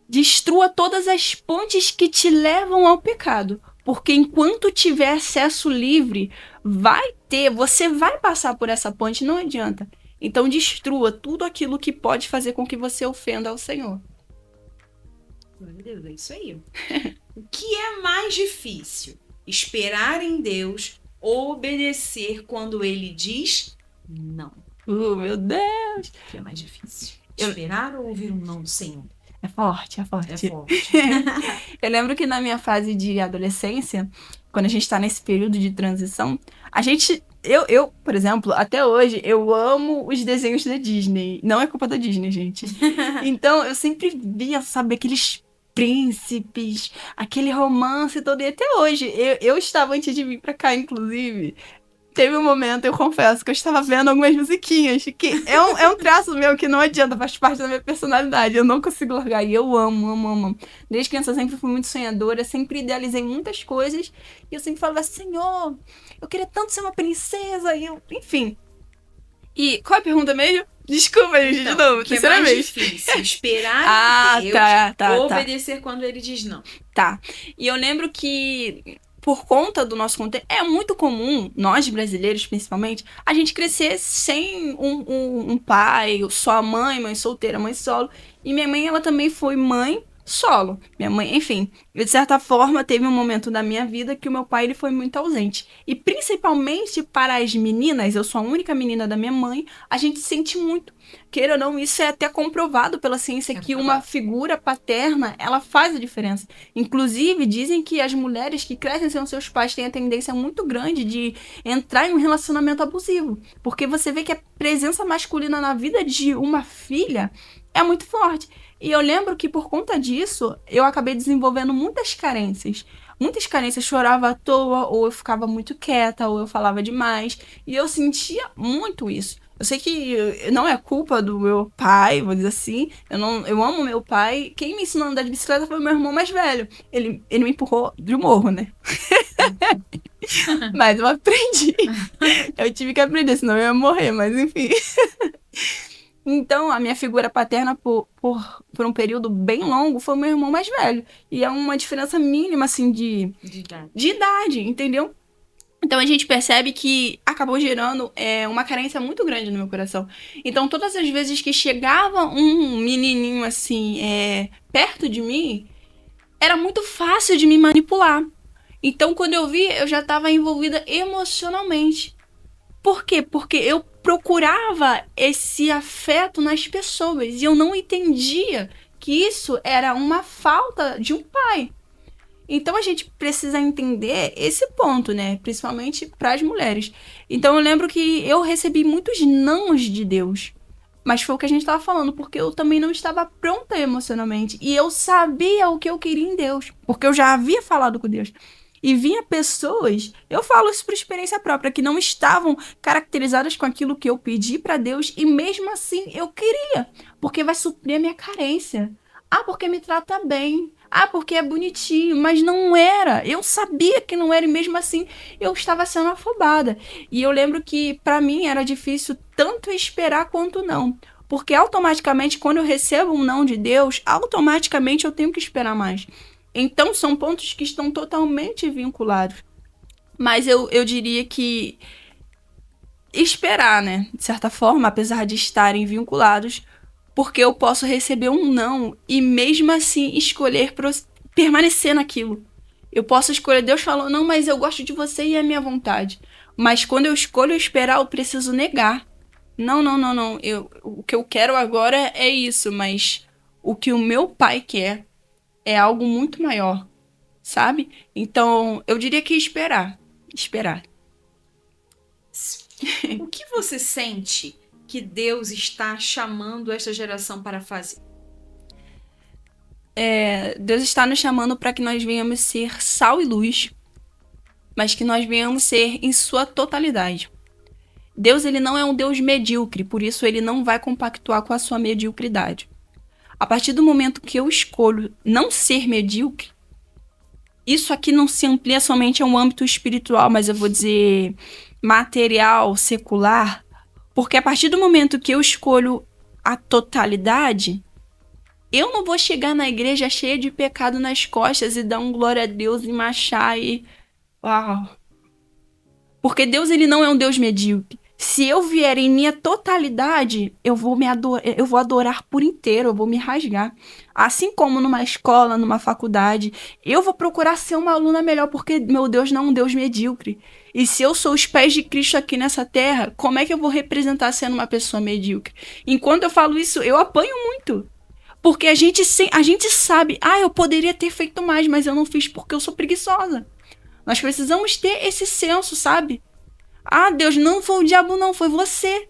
Destrua todas as pontes que te levam ao pecado. Porque enquanto tiver acesso livre, você vai passar por essa ponte, não adianta. Então destrua tudo aquilo que pode fazer com que você ofenda ao Senhor. Meu Deus, é isso aí. O que é mais difícil? Esperar em Deus ou obedecer quando Ele diz não? Meu Deus! O que é mais difícil? Esperar ou ouvir um não do Senhor? É forte, é forte. É forte. Eu lembro que na minha fase de adolescência, quando a gente tá nesse período de transição, eu, por exemplo, até hoje, eu amo os desenhos da Disney. Não é culpa da Disney, gente. Então, eu sempre via, sabe, aqueles príncipes, aquele romance todo. E até hoje, eu estava antes de vir pra cá, inclusive. Teve um momento, eu confesso, que eu estava vendo algumas musiquinhas, que é um traço meu que não adianta, faz parte da minha personalidade, eu não consigo largar, e eu amo. Desde criança eu sempre fui muito sonhadora, sempre idealizei muitas coisas, e eu sempre falava, Senhor, eu queria tanto ser uma princesa, enfim. E qual é a pergunta mesmo? Desculpa, gente, de novo, terceira vez. É mais difícil, esperar em Deus ou obedecer quando Ele diz não. Tá, e eu lembro que... Por conta do nosso contexto, é muito comum, nós brasileiros principalmente, a gente crescer sem um pai, só a mãe solteira, mãe solo. E minha mãe, ela também foi mãe solo. Minha mãe, enfim, de certa forma, teve um momento da minha vida que o meu pai ele foi muito ausente. E principalmente para as meninas, eu sou a única menina da minha mãe, a gente sente muito. Queira ou não, isso é até comprovado pela ciência que uma figura paterna, ela faz a diferença. Inclusive, dizem que as mulheres que crescem sem os seus pais têm a tendência muito grande de entrar em um relacionamento abusivo. Porque você vê que a presença masculina na vida de uma filha é muito forte. E eu lembro que por conta disso, eu acabei desenvolvendo muitas carências. Muitas carências, chorava à toa, ou eu ficava muito quieta, ou eu falava demais. E eu sentia muito isso. Eu sei que não é culpa do meu pai, vou dizer assim. Eu amo meu pai. Quem me ensinou a andar de bicicleta foi o meu irmão mais velho. Ele me empurrou de morro, né? Mas eu aprendi. Eu tive que aprender, senão eu ia morrer, mas enfim. Então, a minha figura paterna, por um período bem longo, foi o meu irmão mais velho. E é uma diferença mínima, assim, de idade, entendeu? Então, a gente percebe que acabou gerando uma carência muito grande no meu coração. Então, todas as vezes que chegava um menininho, assim, perto de mim, era muito fácil de me manipular. Então, quando eu vi, eu já estava envolvida emocionalmente. Por quê? Porque eu procurava esse afeto nas pessoas e eu não entendia que isso era uma falta de um pai. Então a gente precisa entender esse ponto, né? Principalmente para as mulheres. Então eu lembro que eu recebi muitos nãos de Deus. Mas foi o que a gente estava falando, porque eu também não estava pronta emocionalmente. E eu sabia o que eu queria em Deus, porque eu já havia falado com Deus. E vinha pessoas, eu falo isso por experiência própria, que não estavam caracterizadas com aquilo que eu pedi para Deus e mesmo assim eu queria, porque vai suprir a minha carência. Ah, porque me trata bem. Ah, porque é bonitinho. Mas não era. Eu sabia que não era e mesmo assim eu estava sendo afobada. E eu lembro que para mim era difícil tanto esperar quanto não. Porque automaticamente quando eu recebo um não de Deus, automaticamente eu tenho que esperar mais. Então, são pontos que estão totalmente vinculados. Mas eu diria que esperar, né? De certa forma, apesar de estarem vinculados, porque eu posso receber um não e mesmo assim escolher permanecer naquilo. Eu posso escolher, Deus falou, não, mas eu gosto de você e é minha vontade. Mas quando eu escolho esperar, eu preciso negar. Não. O que eu quero agora é isso, mas o que o meu pai quer é algo muito maior, sabe? Então, eu diria que esperar. O que você sente que Deus está chamando esta geração para fazer? Deus está nos chamando para que nós venhamos ser sal e luz, mas que nós venhamos ser em sua totalidade. Deus, ele não é um Deus medíocre, por isso ele não vai compactuar com a sua mediocridade. A partir do momento que eu escolho não ser medíocre, isso aqui não se amplia somente a um âmbito espiritual, mas eu vou dizer material, secular, porque a partir do momento que eu escolho a totalidade, Eu não vou chegar na igreja cheia de pecado nas costas e dar um glória a Deus e marchar e... Uau! Porque Deus, ele não é um Deus medíocre. Se eu vier em minha totalidade, eu vou adorar por inteiro, eu vou me rasgar. Assim como numa escola, numa faculdade, eu vou procurar ser uma aluna melhor, porque meu Deus não é um Deus medíocre. E se eu sou os pés de Cristo aqui nessa terra, como é que eu vou representar sendo uma pessoa medíocre? Enquanto eu falo isso, eu apanho muito. Porque a gente sabe, eu poderia ter feito mais, mas eu não fiz porque eu sou preguiçosa. Nós precisamos ter esse senso, sabe? Deus, não foi o diabo não, foi você.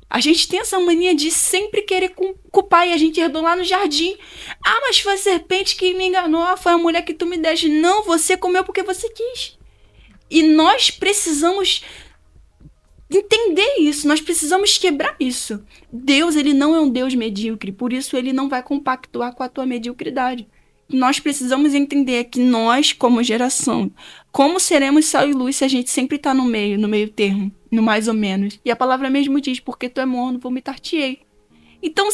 A gente tem essa mania de sempre querer culpar e a gente herdou lá no jardim. Mas foi a serpente que me enganou, foi a mulher que tu me deste. Não, você comeu porque você quis. E nós precisamos entender isso, nós precisamos quebrar isso. Deus, ele não é um Deus medíocre, por isso ele não vai compactuar com a tua mediocridade. Nós precisamos entender que nós, como geração, como seremos sal e luz se a gente sempre está no meio termo, no mais ou menos. E a palavra mesmo diz, porque tu é morno, vomitar-te-ei. Então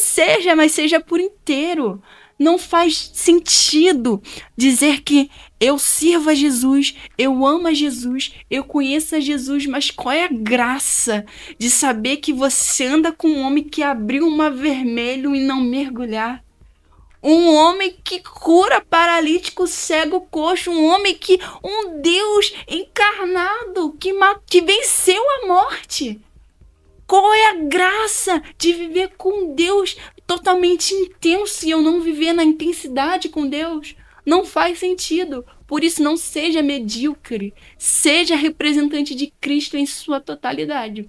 mas seja por inteiro. Não faz sentido dizer que eu sirvo a Jesus, eu amo a Jesus, eu conheço a Jesus, mas qual é a graça de saber que você anda com um homem que abriu um mar vermelho e não mergulhar? Um homem que cura paralítico, cego, coxo, um Deus encarnado que venceu a morte. Qual é a graça de viver com Deus totalmente intenso e eu não viver na intensidade com Deus? Não faz sentido. Por isso, não seja medíocre. Seja representante de Cristo em sua totalidade.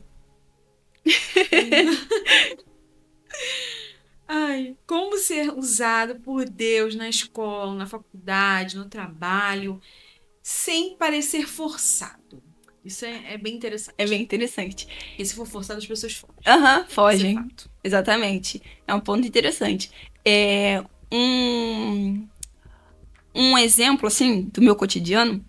Como ser usado por Deus na escola, na faculdade, no trabalho, sem parecer forçado. Isso é bem interessante. É bem interessante. E se for forçado, as pessoas fogem. Fogem. Exatamente. É um ponto interessante. Um exemplo, assim, do meu cotidiano,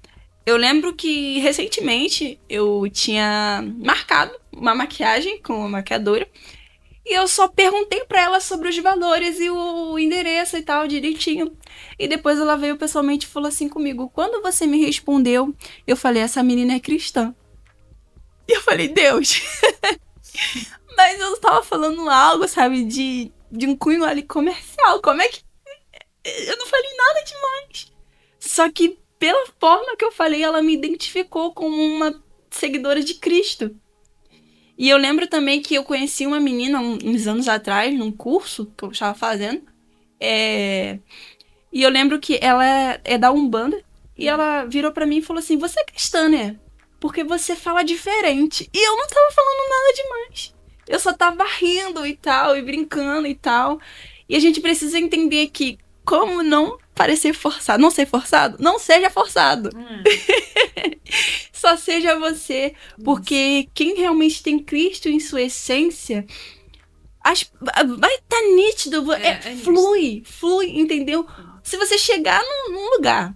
eu lembro que, recentemente, eu tinha marcado uma maquiagem com uma maquiadora e eu só perguntei pra ela sobre os valores e o endereço e tal, direitinho. E depois ela veio pessoalmente e falou assim comigo. Quando você me respondeu, eu falei, essa menina é cristã. E eu falei, Deus. Mas eu tava falando algo, sabe, de um cunho ali comercial. Como é que... Eu não falei nada demais. Só que pela forma que eu falei, ela me identificou como uma seguidora de Cristo. E eu lembro também que eu conheci uma menina uns anos atrás, num curso que eu estava fazendo. E eu lembro que ela é da Umbanda. E ela virou pra mim e falou assim, você é cristã, né? Porque você fala diferente. E eu não tava falando nada demais. Eu só tava rindo e tal, e brincando e tal. E a gente precisa entender que como não parecer forçado, não ser forçado, não seja forçado. Só seja você, porque quem realmente tem Cristo em sua essência, vai estar nítido, flui, entendeu? Se você chegar num lugar,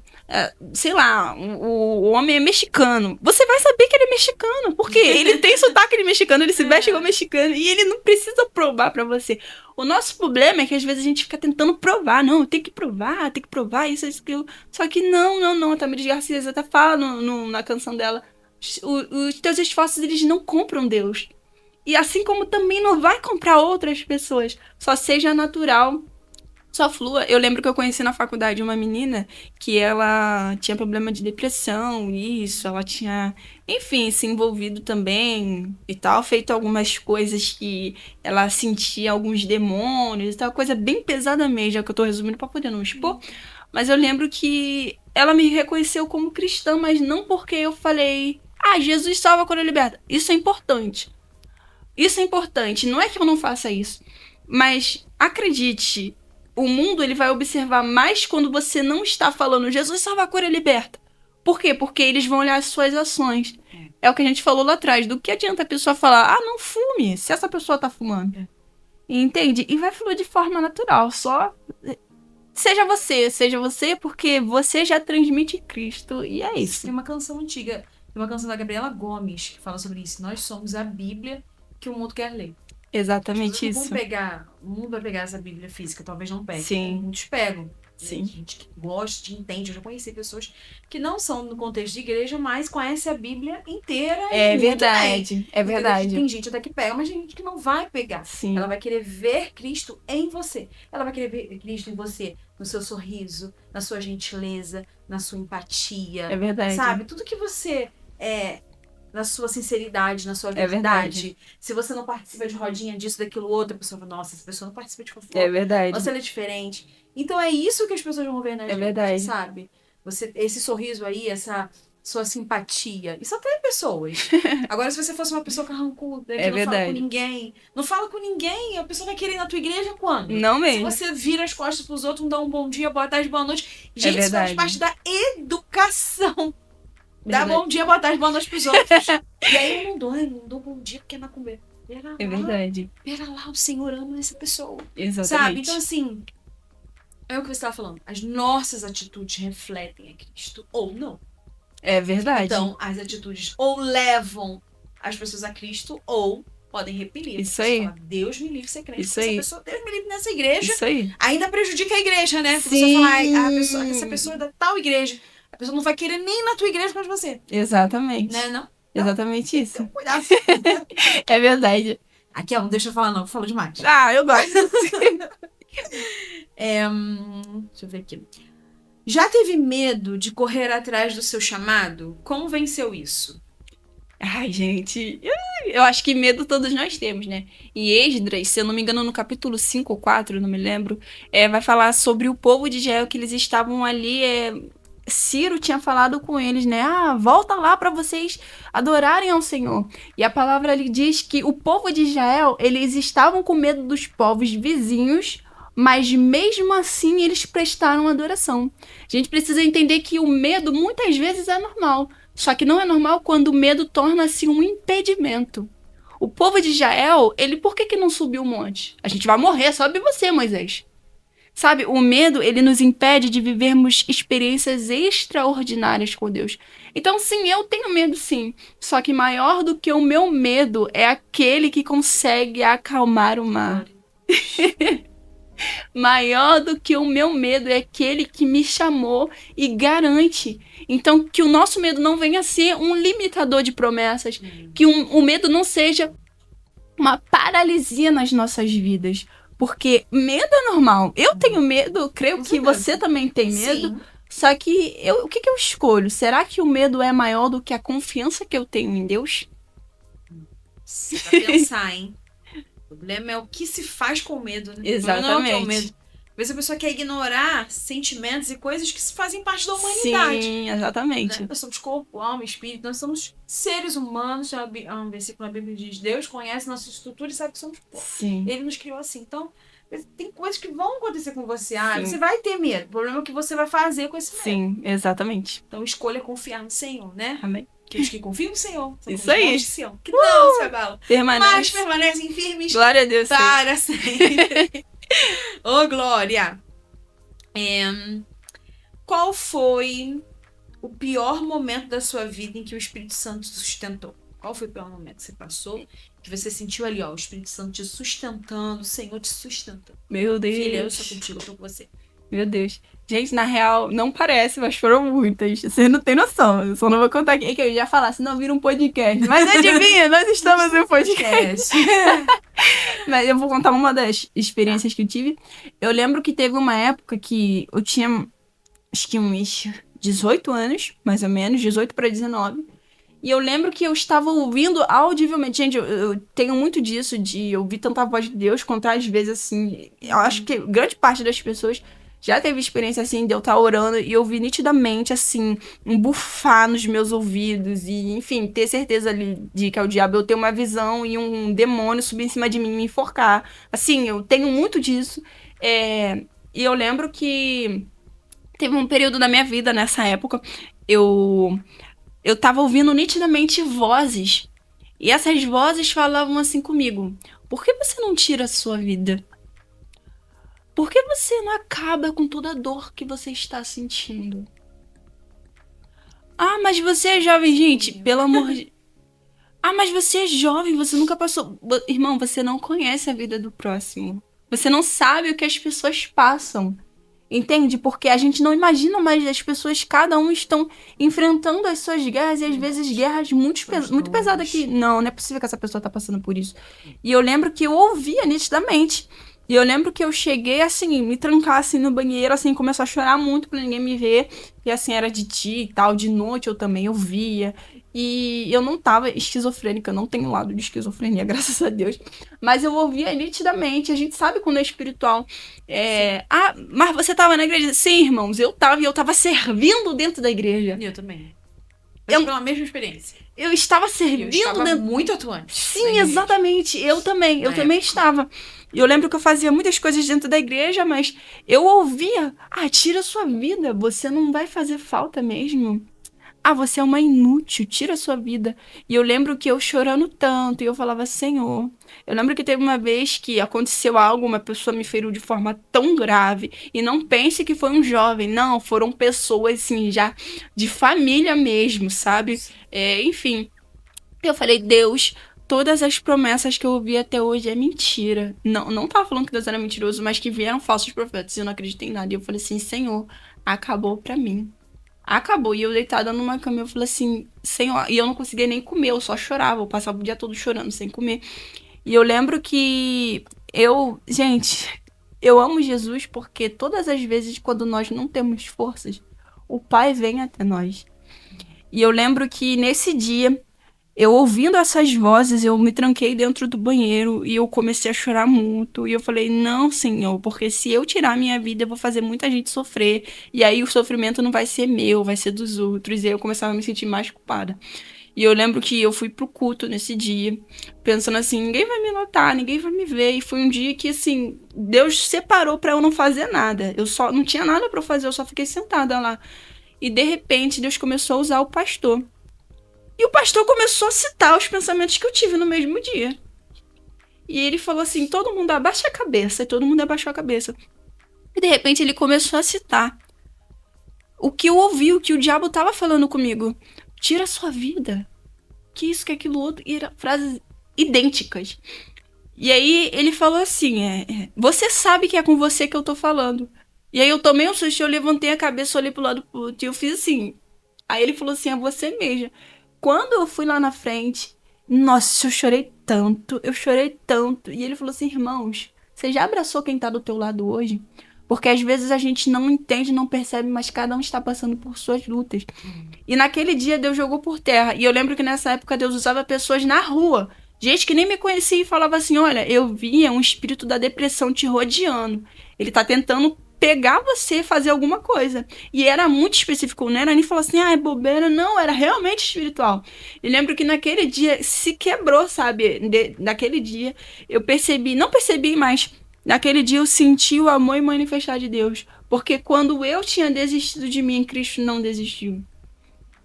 sei lá, o homem é mexicano, você vai saber que ele é mexicano, porque ele tem sotaque de mexicano, ele se veste igual mexicano, e ele não precisa provar pra você. O nosso problema é que às vezes a gente fica tentando provar, não, tem que provar, isso, aquilo. Só que não, a Tamires Garcia até fala na canção dela, os teus esforços, eles não compram Deus. E assim como também não vai comprar outras pessoas, só seja natural, só flua. Eu lembro que eu conheci na faculdade uma menina que ela tinha problema de depressão, ela tinha, enfim, se envolvido também e tal, feito algumas coisas que ela sentia alguns demônios e tal, coisa bem pesada mesmo, que eu tô resumindo pra poder não expor. Mas eu lembro que ela me reconheceu como cristã, mas não porque eu falei, Jesus salva quando liberta. Isso é importante. Não é que eu não faça isso, mas acredite, o mundo ele vai observar mais quando você não está falando Jesus salva, cura e liberta. Por quê? Porque eles vão olhar as suas ações. É o que a gente falou lá atrás. Do que adianta a pessoa falar, não fume, se essa pessoa tá fumando. Entende? E vai fluir de forma natural. Só seja você, porque você já transmite Cristo. E é isso. Tem uma canção antiga, tem uma canção da Gabriela Gomes, que fala sobre isso. Nós somos a Bíblia que o mundo quer ler. Exatamente Vamos isso. pegar, o mundo vai pegar essa Bíblia física, talvez não pegue. Sim. Muitos pegam. Sim. Tem gente que gosta, entende. Eu já conheci pessoas que não são no contexto de igreja, mas conhecem a Bíblia inteira. É muito verdade. bem. É verdade. Tem gente até que pega, mas tem gente que não vai pegar. Sim. Ela vai querer ver Cristo em você. Ela vai querer ver Cristo em você, no seu sorriso, na sua gentileza, na sua empatia. É verdade. Sabe? Tudo que você é, na sua sinceridade, na sua É verdade. verdade. Se você não participa de rodinha disso, daquilo, outro, a pessoa fala, nossa, essa pessoa não participa de fofoca. É verdade. Nossa, ela é diferente. Então é isso que as pessoas vão ver na gente, verdade. sabe? Você, esse sorriso aí, essa sua simpatia. Isso atrai pessoas. Agora, se você fosse uma pessoa carrancuda, que É não verdade. fala com ninguém, a pessoa vai querer ir na tua igreja quando? Não Se mesmo. você vira as costas pros outros, não dá um bom dia, boa tarde, boa noite. Gente, isso faz verdade. parte da educação. Dá Verdade. bom dia, boa tarde, boa noite pros outros. E aí eu não dou bom dia porque é macumbeiro. Pera É lá, verdade. pera lá, o Senhor ama essa pessoa. Exatamente. Sabe? Então, assim, é o que você estava falando. As nossas atitudes refletem a Cristo ou não. É verdade. Então, as atitudes ou levam as pessoas a Cristo ou podem repelir. Isso Você aí. fala, Deus me livre de ser crente. Isso Porque aí. essa pessoa, Deus me livre nessa igreja, Isso aí. ainda prejudica a igreja, né? Porque Sim. você fala, "Ai, a pessoa, essa pessoa é da tal igreja. A pessoa não vai querer nem ir na tua igreja com você. Exatamente. Né? Não? Exatamente isso. Cuidado. É verdade. Aqui, ó, não deixa eu falar não, eu falo demais. Ah, eu gosto. Deixa eu ver aqui. Já teve medo de correr atrás do seu chamado? Como venceu isso? Ai, gente. Eu acho que medo todos nós temos, né? E Esdras, se eu não me engano, no capítulo 5 ou 4, não me lembro, vai falar sobre o povo de Israel, que eles estavam ali. Ciro tinha falado com eles, né? Ah, volta lá para vocês adorarem ao Senhor. E a palavra ali diz que o povo de Israel, eles estavam com medo dos povos vizinhos, mas mesmo assim eles prestaram adoração. A gente precisa entender que o medo muitas vezes é normal, só que não é normal quando o medo torna-se um impedimento. O povo de Israel, por que não subiu o monte? A gente vai morrer, sobe você, Moisés. Sabe, o medo, ele nos impede de vivermos experiências extraordinárias com Deus. Então, sim, eu tenho medo, sim. Só que maior do que o meu medo é aquele que consegue acalmar o mar. Maior do que o meu medo é aquele que me chamou e garante. Então, que o nosso medo não venha a ser um limitador de promessas. Que o medo não seja uma paralisia nas nossas vidas. Porque medo é normal. Eu tenho medo, creio que você também tem medo. Sim. Só que o que eu escolho? Será que o medo é maior do que a confiança que eu tenho em Deus? Pra pensar, hein? O problema é o que se faz com o medo, né? Exatamente. Não é o que é o medo. Às vezes a pessoa quer ignorar sentimentos e coisas que fazem parte da humanidade. Sim, exatamente. Né? Nós somos corpo, alma, espírito, nós somos seres humanos. Há um versículo na Bíblia que diz: Deus conhece nossa estrutura e sabe que somos pó. Sim. Ele nos criou assim. Então, tem coisas que vão acontecer com você. Sim. Você vai ter medo. O problema é o que você vai fazer com esse medo. Sim, exatamente. Então, escolha confiar no Senhor, né? Amém. Que os que confiam no Senhor são Isso como os aí. montes de Sião, que não se abalam, mas Permanece. permanecem firmes Glória a Deus. Senhor. para sempre. Ô, Glória! Qual foi o pior momento da sua vida em que o Espírito Santo te sustentou? Qual foi o pior momento que você passou? Que você sentiu ali, ó, o Espírito Santo te sustentando, o Senhor te sustentando. Meu Deus. Filha, eu sou contigo, eu tô com você. Meu Deus. Gente, na real, não parece, mas foram muitas. Vocês não têm noção. Eu só não vou contar aqui, que eu já falar, senão vira um podcast. Mas adivinha, nós estamos em um podcast. Mas eu vou contar uma das experiências que eu tive. Eu lembro que teve uma época que eu tinha, acho que uns 18 anos, mais ou menos, 18 para 19. E eu lembro que eu estava ouvindo audivelmente. Gente, eu tenho muito disso, de ouvir tanta voz de Deus, contar às vezes assim. Eu acho que grande parte das pessoas já teve experiência assim de eu estar orando e ouvir nitidamente assim, um bufar nos meus ouvidos e, enfim, ter certeza ali de que é o diabo, eu ter uma visão e um demônio subir em cima de mim e me enforcar. Assim, eu tenho muito disso. E eu lembro que teve um período da minha vida nessa época, eu tava ouvindo nitidamente vozes. E essas vozes falavam assim comigo: por que você não tira a sua vida? Por que você não acaba com toda a dor que você está sentindo? Ah, mas você é jovem, gente, pelo amor de... Ah, mas você é jovem, você nunca passou... Irmão, você não conhece a vida do próximo. Você não sabe o que as pessoas passam. Entende? Porque a gente não imagina, mas as pessoas, cada um estão enfrentando as suas guerras, e às vezes guerras muito pesadas que... Não é possível que essa pessoa tá passando por isso. E eu lembro que eu ouvia nitidamente. E eu lembro que eu cheguei, assim, me trancar, assim, no banheiro, assim, começou a chorar muito pra ninguém me ver. E, assim, era de dia e tal, de noite eu também ouvia. E eu não tava esquizofrênica, eu não tenho lado de esquizofrenia, graças a Deus. Mas eu ouvia nitidamente, a gente sabe quando é espiritual. Ah, mas você tava na igreja? Sim, irmãos, eu tava, e eu tava servindo dentro da igreja. Eu também. Eu pela mesma experiência. Eu estava servindo dentro... muito atuante. Sim, exatamente. Eu também estava. Eu lembro que eu fazia muitas coisas dentro da igreja, mas eu ouvia: ah, tira a sua vida, você não vai fazer falta mesmo. Ah, você é uma inútil, tira a sua vida. E eu lembro que eu chorando tanto, e eu falava: Senhor. Eu lembro que teve uma vez que aconteceu algo, uma pessoa me feriu de forma tão grave, e não pense que foi um jovem, não, foram pessoas, assim, já de família mesmo, sabe? Enfim, eu falei: Deus, todas as promessas que eu ouvi até hoje é mentira. Não tava falando que Deus era mentiroso, mas que vieram falsos profetas, e eu não acreditei em nada. E eu falei assim: Senhor, acabou pra mim. Acabou. E eu deitada numa cama, eu falei assim: Senhor... E eu não conseguia nem comer, eu só chorava. Eu passava o dia todo chorando, sem comer. E eu lembro que gente, eu amo Jesus porque todas as vezes quando nós não temos forças, o Pai vem até nós. E eu lembro que nesse dia, eu ouvindo essas vozes, eu me tranquei dentro do banheiro e eu comecei a chorar muito. E eu falei: não, Senhor, porque se eu tirar minha vida, eu vou fazer muita gente sofrer. E aí o sofrimento não vai ser meu, vai ser dos outros. E aí eu começava a me sentir mais culpada. E eu lembro que eu fui pro culto nesse dia, pensando assim: ninguém vai me notar, ninguém vai me ver. E foi um dia que, assim, Deus separou pra eu não fazer nada. Eu só não tinha nada pra eu fazer, eu só fiquei sentada lá. E de repente, Deus começou a usar o pastor. E o pastor começou a citar os pensamentos que eu tive no mesmo dia. E ele falou assim: todo mundo abaixa a cabeça. E todo mundo abaixou a cabeça. E de repente ele começou a citar o que eu ouvi, o que o diabo tava falando comigo. Tira a sua vida. Que isso, que aquilo outro. E eram frases idênticas. E aí ele falou assim: você sabe que é com você que eu tô falando. E aí eu tomei um susto, eu levantei a cabeça, olhei pro lado pro outro, e eu fiz assim. Aí ele falou assim: é você mesma. Quando eu fui lá na frente, nossa, eu chorei tanto. E ele falou assim: irmãos, você já abraçou quem tá do teu lado hoje? Porque às vezes a gente não entende, não percebe, mas cada um está passando por suas lutas. E naquele dia Deus jogou por terra. E eu lembro que nessa época Deus usava pessoas na rua. Gente que nem me conhecia e falava assim: olha, eu via um espírito da depressão te rodeando. Ele tá tentando pegar você, fazer alguma coisa. E era muito específico, não era nem falar assim: ah, é bobeira. Não, era realmente espiritual. E lembro que naquele dia se quebrou, sabe? Naquele dia eu percebi, não percebi, mas naquele dia eu senti o amor e manifestar de Deus. Porque quando eu tinha desistido de mim, Cristo não desistiu.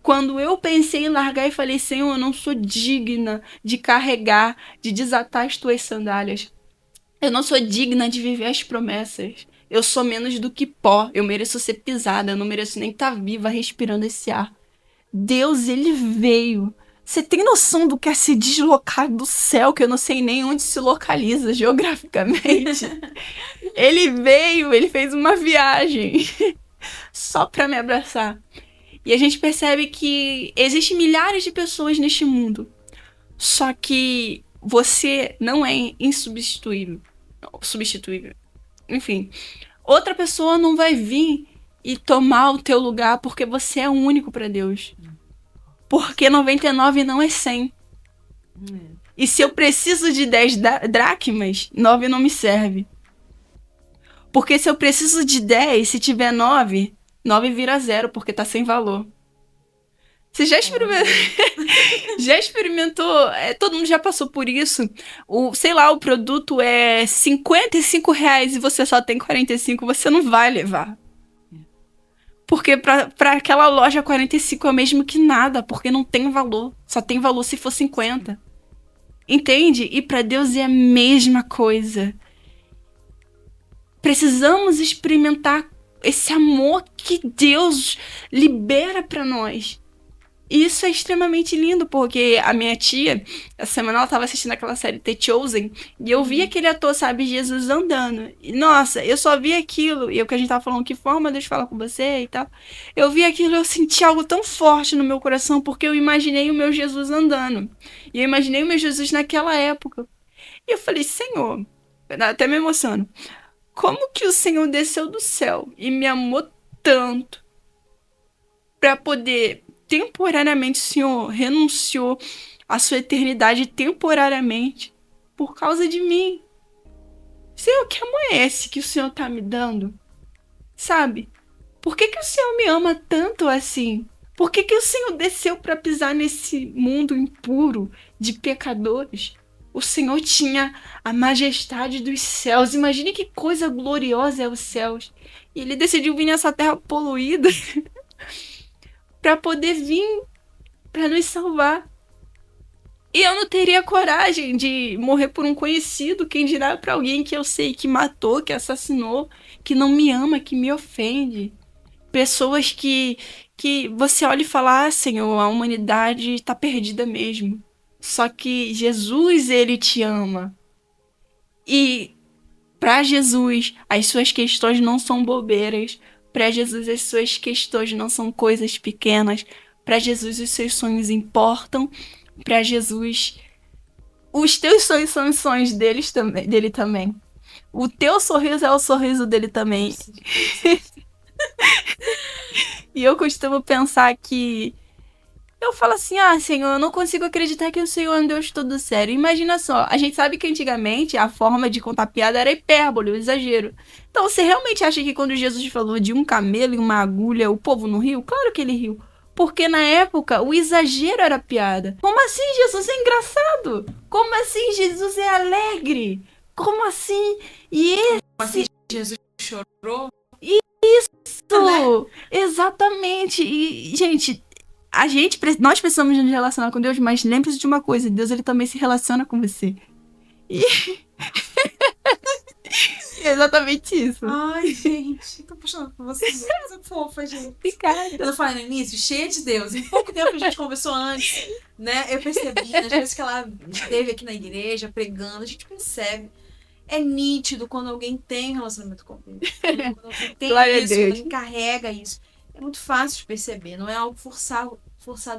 Quando eu pensei em largar e falei: Senhor, eu não sou digna de carregar, de desatar as tuas sandálias. Eu não sou digna de viver as promessas. Eu sou menos do que pó. Eu mereço ser pisada. Eu não mereço nem estar viva respirando esse ar. Deus, ele veio. Você tem noção do que é se deslocar do céu, que eu não sei nem onde se localiza geograficamente? Ele veio, ele fez uma viagem só pra me abraçar. E a gente percebe que existem milhares de pessoas neste mundo. Só que você não é insubstituível. Substituível. Enfim, outra pessoa não vai vir e tomar o teu lugar porque você é único para Deus. Porque 99 não é 100. E se eu preciso de 10 dracmas, 9 não me serve. Porque se eu preciso de 10, se tiver 9, 9 vira 0, porque tá sem valor. Você já experimentou? Já experimentou? Todo mundo já passou por isso. Sei lá, o produto é R$55 e você só tem 45, você não vai levar. Porque pra aquela loja 45 é o mesmo que nada, porque não tem valor. Só tem valor se for 50. Entende? E pra Deus é a mesma coisa. Precisamos experimentar esse amor que Deus libera pra nós. Isso é extremamente lindo, porque a minha tia, essa semana ela tava assistindo aquela série The Chosen, e eu vi aquele ator, sabe, Jesus andando. E, nossa, eu só vi aquilo, e é o que a gente tava falando, que forma Deus fala com você e tal. Eu vi aquilo e eu senti algo tão forte no meu coração, porque eu imaginei o meu Jesus andando. E eu imaginei o meu Jesus naquela época. E eu falei, Senhor, até me emociono, como que o Senhor desceu do céu e me amou tanto para poder, temporariamente, o Senhor renunciou à sua eternidade temporariamente por causa de mim. Senhor, que amor é esse que o Senhor tá me dando? Sabe? Por que o Senhor me ama tanto assim? Por que o Senhor desceu para pisar nesse mundo impuro de pecadores? O Senhor tinha a majestade dos céus. Imagine que coisa gloriosa é os céus. E ele decidiu vir nessa terra poluída para poder vir para nos salvar. E eu não teria coragem de morrer por um conhecido, quem dirá para alguém que eu sei que matou, que assassinou, que não me ama, que me ofende. Pessoas que você olha e fala, Senhor, a humanidade está perdida mesmo. Só que Jesus, ele te ama. E para Jesus, as suas questões não são bobeiras. Para Jesus, as suas questões não são coisas pequenas. Para Jesus, os seus sonhos importam. Para Jesus, os teus sonhos são os sonhos dele também. O teu sorriso é o sorriso dele também. E eu costumo pensar que eu falo assim, Senhor, eu não consigo acreditar que o Senhor é um Deus todo sério. Imagina só, a gente sabe que antigamente a forma de contar piada era hipérbole, o exagero. Então você realmente acha que quando Jesus falou de um camelo e uma agulha, o povo não riu? Claro que ele riu. Porque na época o exagero era piada. Como assim Jesus é engraçado? Como assim Jesus é alegre? Como assim? Como assim Jesus chorou? Isso! Exatamente! E, gente, nós precisamos nos relacionar com Deus, mas lembre-se de uma coisa, Deus ele também se relaciona com você. E... é exatamente isso. Ai, gente, tô apaixonada por você. Você é fofa, gente. Obrigada. Eu falei no início, cheia de Deus. Em pouco tempo que a gente conversou antes, né? Eu percebi, nas vezes que ela esteve aqui na igreja pregando, a gente percebe. É nítido quando alguém tem um relacionamento com Deus. Quando alguém tem Glória isso, a Deus. quando alguém carrega isso. É muito fácil de perceber, não é algo forçado,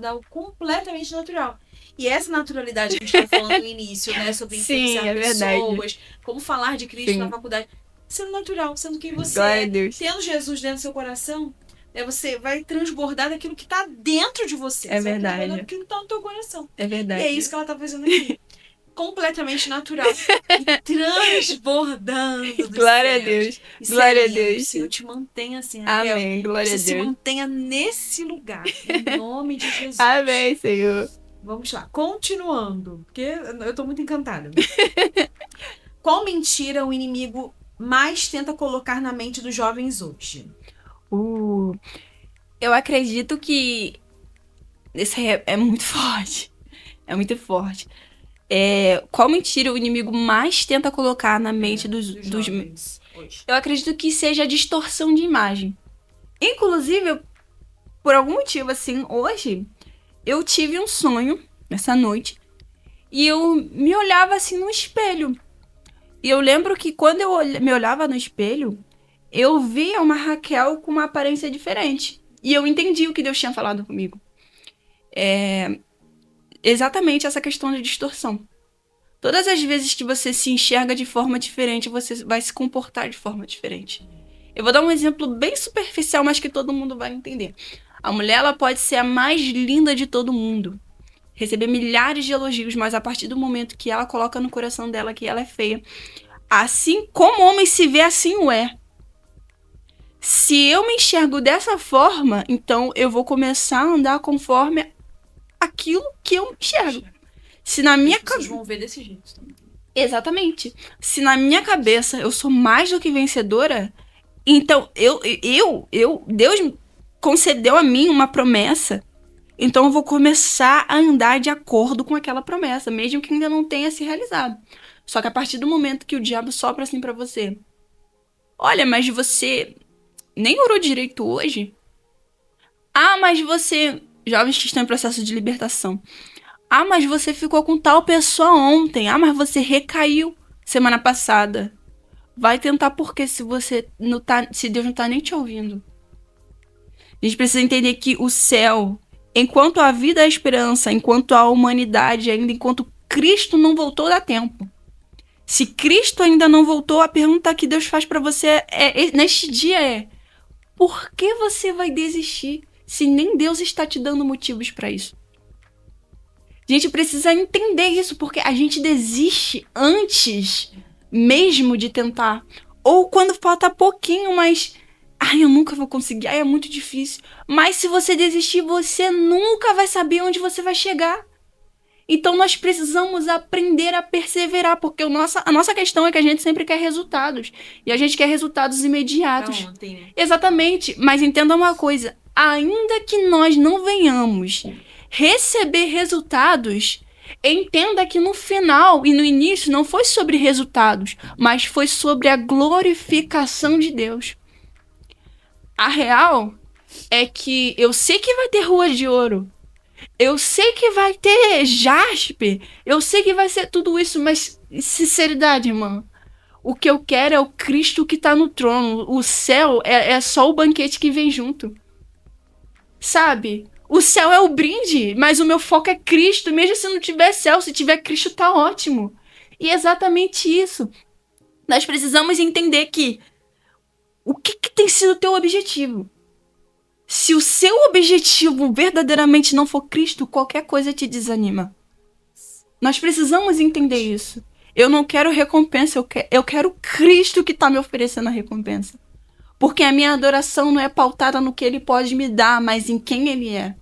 é algo completamente natural. E essa naturalidade que a gente está falando no início, né? Sobre influenciar pessoas, como falar de Cristo na faculdade, sendo natural, sendo quem você é. Tendo Jesus dentro do seu coração, você vai transbordar daquilo que está dentro de você. É verdade. Daquilo que está no teu coração. É verdade. E é isso que ela está fazendo aqui. Completamente natural. E transbordando do Glória céu. a Deus. Isso Glória a lindo. Deus. Que o Senhor te mantenha assim, Raquel. Amém. Glória a Você se Deus. mantenha nesse lugar. Em nome de Jesus. Amém, Senhor. Vamos lá. Continuando. Porque eu tô muito encantada. Qual mentira o inimigo mais tenta colocar na mente dos jovens hoje? Eu acredito que esse aí é muito forte. É muito forte. Qual mentira o inimigo mais tenta colocar na mente dos jovens hoje? Eu acredito que seja a distorção de imagem. Inclusive, por algum motivo, assim, hoje, eu tive um sonho, nessa noite, e eu me olhava, assim, no espelho. E eu lembro que quando eu me olhava no espelho, eu via uma Raquel com uma aparência diferente. E eu entendi o que Deus tinha falado comigo. Exatamente essa questão de distorção. Todas as vezes que você se enxerga de forma diferente, você vai se comportar de forma diferente. Eu vou dar um exemplo bem superficial, mas que todo mundo vai entender. A mulher, ela pode ser a mais linda de todo mundo, receber milhares de elogios, mas a partir do momento que ela coloca no coração dela que ela é feia, assim como o homem se vê, assim o é. Se eu me enxergo dessa forma, então eu vou começar a andar conforme aquilo que eu enxergo. Se na minha cabeça vão ver desse jeito também. Exatamente. Se na minha cabeça eu sou mais do que vencedora, então Deus concedeu a mim uma promessa. Então eu vou começar a andar de acordo com aquela promessa, mesmo que ainda não tenha se realizado. Só que a partir do momento que o diabo sopra assim pra você, olha, mas você nem orou direito hoje? Mas você jovens que estão em processo de libertação. Ah, mas você ficou com tal pessoa ontem. Ah, mas você recaiu semana passada. Vai tentar porque se Deus não tá nem te ouvindo. A gente precisa entender que o céu, enquanto a vida é a esperança, enquanto a humanidade ainda, enquanto Cristo não voltou, dá tempo. Se Cristo ainda não voltou, a pergunta que Deus faz pra você neste dia é: por que você vai desistir se nem Deus está te dando motivos pra isso? A gente precisa entender isso, porque a gente desiste antes mesmo de tentar. Ou quando falta pouquinho, mas... Ai, eu nunca vou conseguir. Ai, é muito difícil. Mas se você desistir, você nunca vai saber onde você vai chegar. Então nós precisamos aprender a perseverar, porque a nossa questão é que a gente sempre quer resultados. E a gente quer resultados imediatos. Exatamente. Mas entenda uma coisa. Ainda que nós não venhamos receber resultados, entenda que no final e no início não foi sobre resultados, mas foi sobre a glorificação de Deus. A real é que eu sei que vai ter rua de ouro, eu sei que vai ter jaspe, eu sei que vai ser tudo isso, mas sinceridade, irmã, o que eu quero é o Cristo que tá no trono. O céu é só o banquete que vem junto. Sabe? O céu é o brinde, mas o meu foco é Cristo. Mesmo se não tiver céu, se tiver Cristo, tá ótimo. E é exatamente isso. Nós precisamos entender que o que tem sido o teu objetivo? Se o seu objetivo verdadeiramente não for Cristo, qualquer coisa te desanima. Nós precisamos entender isso. Eu não quero recompensa, eu quero Cristo que está me oferecendo a recompensa. Porque a minha adoração não é pautada no que Ele pode me dar, mas em quem Ele é.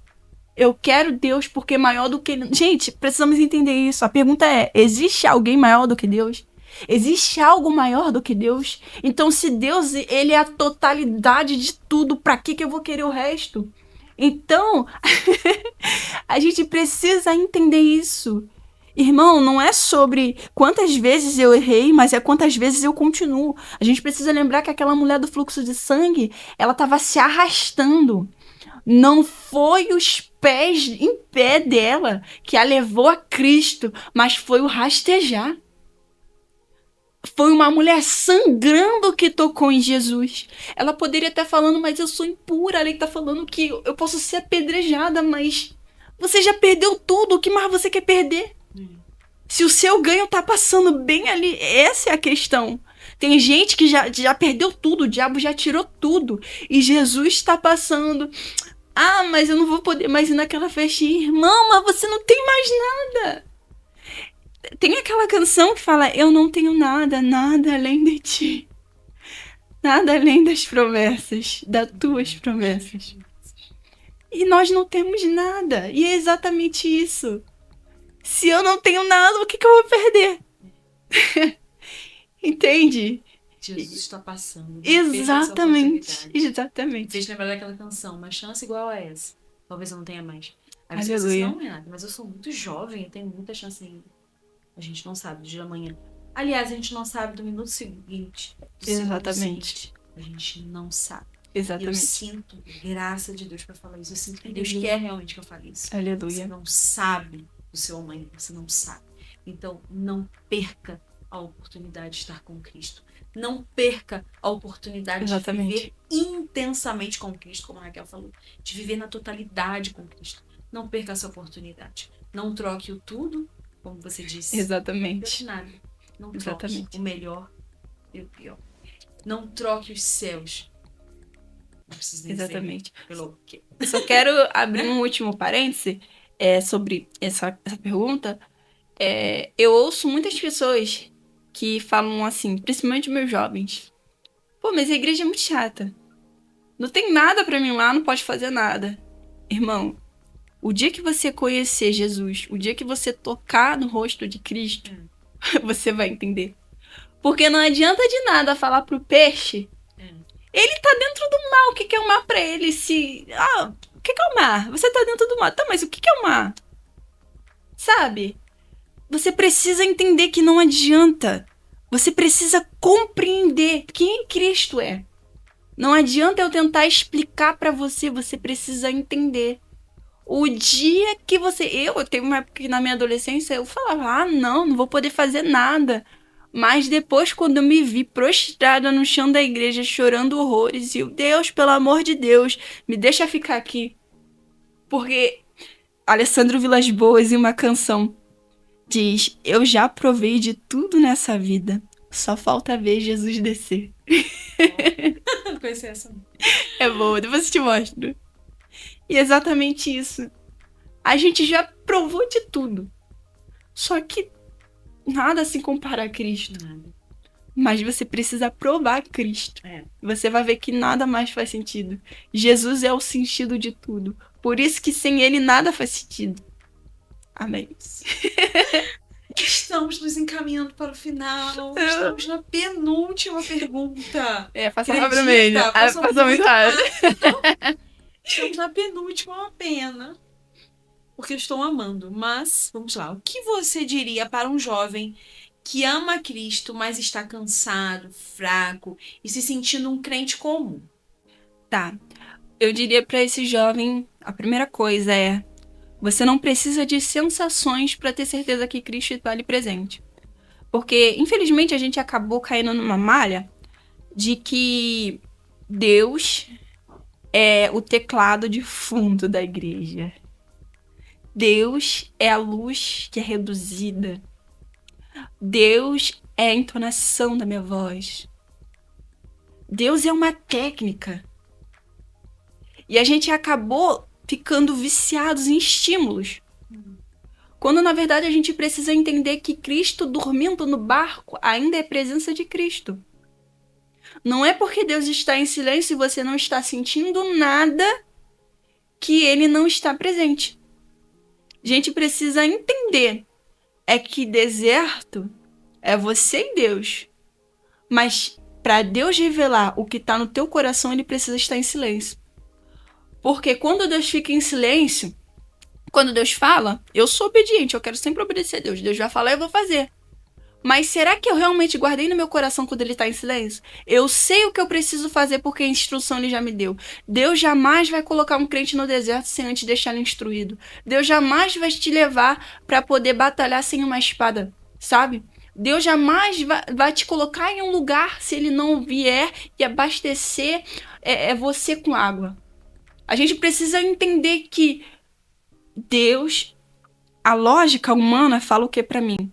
Eu quero Deus porque é maior do que Ele... Gente, precisamos entender isso. A pergunta é, existe alguém maior do que Deus? Existe algo maior do que Deus? Então, se Deus, Ele é a totalidade de tudo, pra que eu vou querer o resto? Então, a gente precisa entender isso. Irmão, não é sobre quantas vezes eu errei, mas é quantas vezes eu continuo. A gente precisa lembrar que aquela mulher do fluxo de sangue, ela estava se arrastando. Não foi os pés em pé dela que a levou a Cristo, mas foi o rastejar. Foi uma mulher sangrando que tocou em Jesus. Ela poderia estar falando, mas eu sou impura. Ela está falando que eu posso ser apedrejada, mas você já perdeu tudo. O que mais você quer perder? Se o seu ganho tá passando bem ali, essa é a questão. Tem gente que já perdeu tudo, o diabo já tirou tudo. E Jesus está passando. Ah, mas eu não vou poder mais ir naquela festinha. Irmão, mas você não tem mais nada. Tem aquela canção que fala, eu não tenho nada além de ti. Nada além das promessas, das tuas promessas. E nós não temos nada. E é exatamente isso. Se eu não tenho nada, o que eu vou perder? Entende? Jesus está passando. Exatamente. Exatamente. Fez lembrar daquela canção, uma chance igual a essa. Talvez eu não tenha mais. Aí você Aleluia. não é nada, mas eu sou muito jovem, eu tenho muita chance ainda. A gente não sabe do dia da manhã. Aliás, a gente não sabe do minuto seguinte. Exatamente. A gente não sabe. Exatamente. E eu sinto graça de Deus pra falar isso. Eu sinto que Deus quer realmente que eu fale isso. Aleluia. Você não sabe o seu amanhã, você não sabe. Então, não perca a oportunidade de estar com Cristo. Não perca a oportunidade Exatamente. de viver intensamente com Cristo, como a Raquel falou. De viver na totalidade com Cristo. Não perca essa oportunidade. Não troque o tudo, como você disse. Exatamente. Não nada. Não troque Exatamente. o melhor e o pior. Não troque os céus. Não precisa nem Exatamente. ser pelo quê? Eu só quero abrir um último parêntese sobre essa pergunta. Eu ouço muitas pessoas que falam assim, principalmente meus jovens. Pô, mas a igreja é muito chata. Não tem nada pra mim lá, não pode fazer nada. Irmão, o dia que você conhecer Jesus, o dia que você tocar no rosto de Cristo, você vai entender. Porque não adianta de nada falar pro peixe. Ele tá dentro do mar. O que é o mar pra ele? O que é o mar? Você tá dentro do mar. Tá, mas o que é o mar? Sabe? Você precisa entender que não adianta. Você precisa compreender quem Cristo é. Não adianta eu tentar explicar pra você. Você precisa entender. O dia que você... Eu tenho uma época que na minha adolescência eu falava, não vou poder fazer nada. Mas depois, quando eu me vi prostrada no chão da igreja, chorando horrores, e eu, Deus, pelo amor de Deus, me deixa ficar aqui. Porque Alessandro Vilas Boas, em uma canção, diz, eu já provei de tudo nessa vida, só falta ver Jesus descer. Não conheci essa. É boa, depois eu te mostro. E é exatamente isso. A gente já provou de tudo. Só que nada se compara a Cristo. Nada. Mas você precisa provar Cristo. É. Você vai ver que nada mais faz sentido. Jesus é o sentido de tudo. Por isso que sem ele nada faz sentido. Amém. Estamos nos encaminhando para o final. Estamos na penúltima pergunta. Passa Acredita? rápido mesmo. Passa muito rápido. Estamos na penúltima, uma pena. Porque eu estou amando. Mas, vamos lá. O que você diria para um jovem que ama Cristo, mas está cansado, fraco e se sentindo um crente comum? Tá. Eu diria para esse jovem, a primeira coisa é, você não precisa de sensações para ter certeza que Cristo está ali presente. Porque, infelizmente, a gente acabou caindo numa malha de que Deus é o teclado de fundo da igreja. Deus é a luz que é reduzida. Deus é a entonação da minha voz. Deus é uma técnica. E a gente acabou ficando viciados em estímulos. Quando, na verdade, a gente precisa entender que Cristo dormindo no barco ainda é presença de Cristo. Não é porque Deus está em silêncio e você não está sentindo nada que ele não está presente. A gente precisa entender que deserto é você e Deus. Mas para Deus revelar o que está no teu coração, ele precisa estar em silêncio. Porque quando Deus fica em silêncio, quando Deus fala, eu sou obediente, eu quero sempre obedecer a Deus. Deus vai falar e eu vou fazer. Mas será que eu realmente guardei no meu coração quando ele está em silêncio? Eu sei o que eu preciso fazer porque a instrução ele já me deu. Deus jamais vai colocar um crente no deserto sem antes deixar ele instruído. Deus jamais vai te levar para poder batalhar sem uma espada, sabe? Deus jamais vai te colocar em um lugar se ele não vier e abastecer você com água. A gente precisa entender que Deus, a lógica humana fala o que para mim?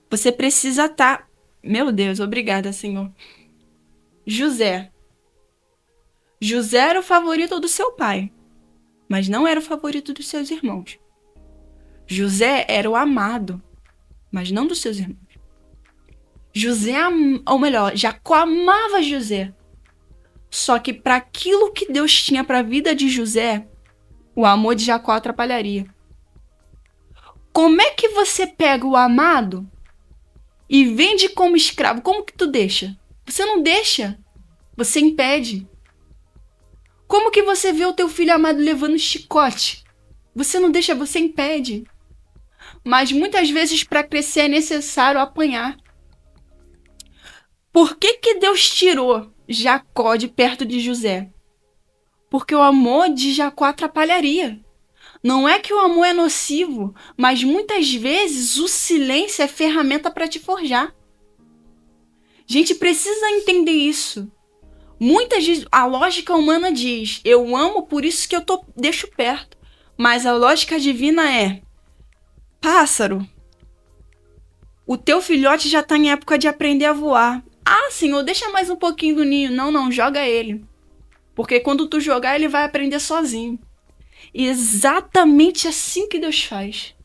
Você precisa estar... Meu Deus, obrigada, Senhor. José. José era o favorito do seu pai, mas não era o favorito dos seus irmãos. José era o amado, mas não dos seus irmãos. Jacó amava José. Só que para aquilo que Deus tinha para a vida de José, o amor de Jacó atrapalharia. Como é que você pega o amado e vende como escravo? Como que tu deixa? Você não deixa. Você impede. Como que você vê o teu filho amado levando chicote? Você não deixa, você impede. Mas muitas vezes para crescer é necessário apanhar. Por que Deus tirou Jacó de perto de José? Porque o amor de Jacó atrapalharia. Não é que o amor é nocivo, mas muitas vezes o silêncio é ferramenta para te forjar. A gente precisa entender isso. Muitas vezes a lógica humana diz, eu amo, por isso que eu deixo perto. Mas a lógica divina é, pássaro, o teu filhote já está em época de aprender a voar. Ah, Senhor, deixa mais um pouquinho do ninho. Não, joga ele. Porque quando tu jogar, ele vai aprender sozinho. E exatamente assim que Deus faz.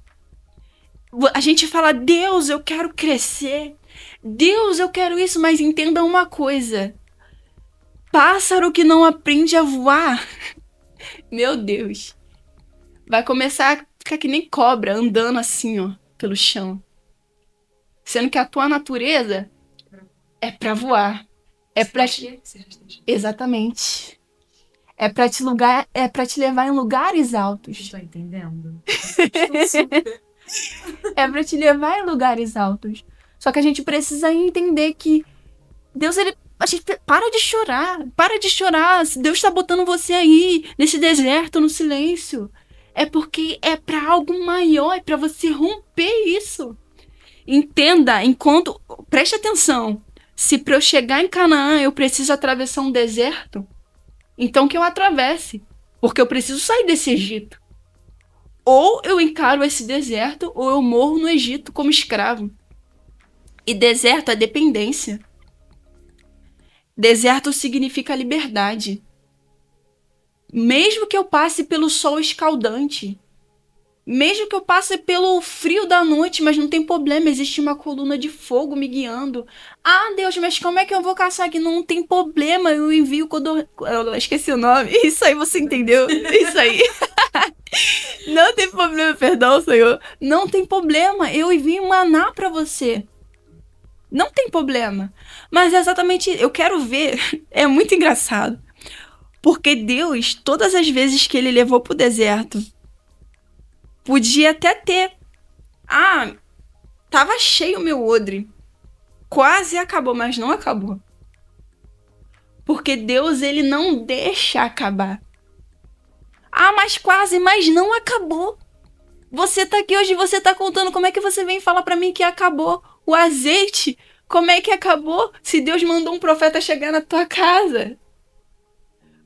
A gente fala, Deus, eu quero crescer. Deus, eu quero isso, mas entenda uma coisa. Pássaro que não aprende a voar, meu Deus, vai começar a ficar que nem cobra, andando assim, ó, pelo chão. Sendo que a tua natureza é pra voar. É pra te... Exatamente. É pra te levar em lugares altos. Estou entendendo. É pra te levar em lugares altos. Só que a gente precisa entender que Deus, a gente para de chorar. Se Deus tá botando você aí, nesse deserto, no silêncio. É porque é para algo maior, é para você romper isso. Entenda, preste atenção. Se para eu chegar em Canaã eu preciso atravessar um deserto, então que eu atravesse, porque eu preciso sair desse Egito. Ou eu encaro esse deserto, ou eu morro no Egito como escravo. E deserto é dependência. Deserto significa liberdade. Mesmo que eu passe pelo sol escaldante, mesmo que eu passe pelo frio da noite, mas não tem problema, existe uma coluna de fogo me guiando. Ah, Deus, mas como é que eu vou caçar aqui? Não tem problema, eu envio eu esqueci o nome. Isso aí você entendeu? Isso aí. Não tem problema, perdão, Senhor. Não tem problema, eu envio maná pra você. Não tem problema. Mas é exatamente, eu quero ver, é muito engraçado. Porque Deus, todas as vezes que ele levou pro deserto, podia até ter. Ah, tava cheio o meu odre. Quase acabou, mas não acabou. Porque Deus, ele não deixa acabar. Ah, mas quase, mas não acabou. Você tá aqui hoje, você tá contando, como é que você vem falar pra mim que acabou? O azeite, como é que acabou? Se Deus mandou um profeta chegar na tua casa.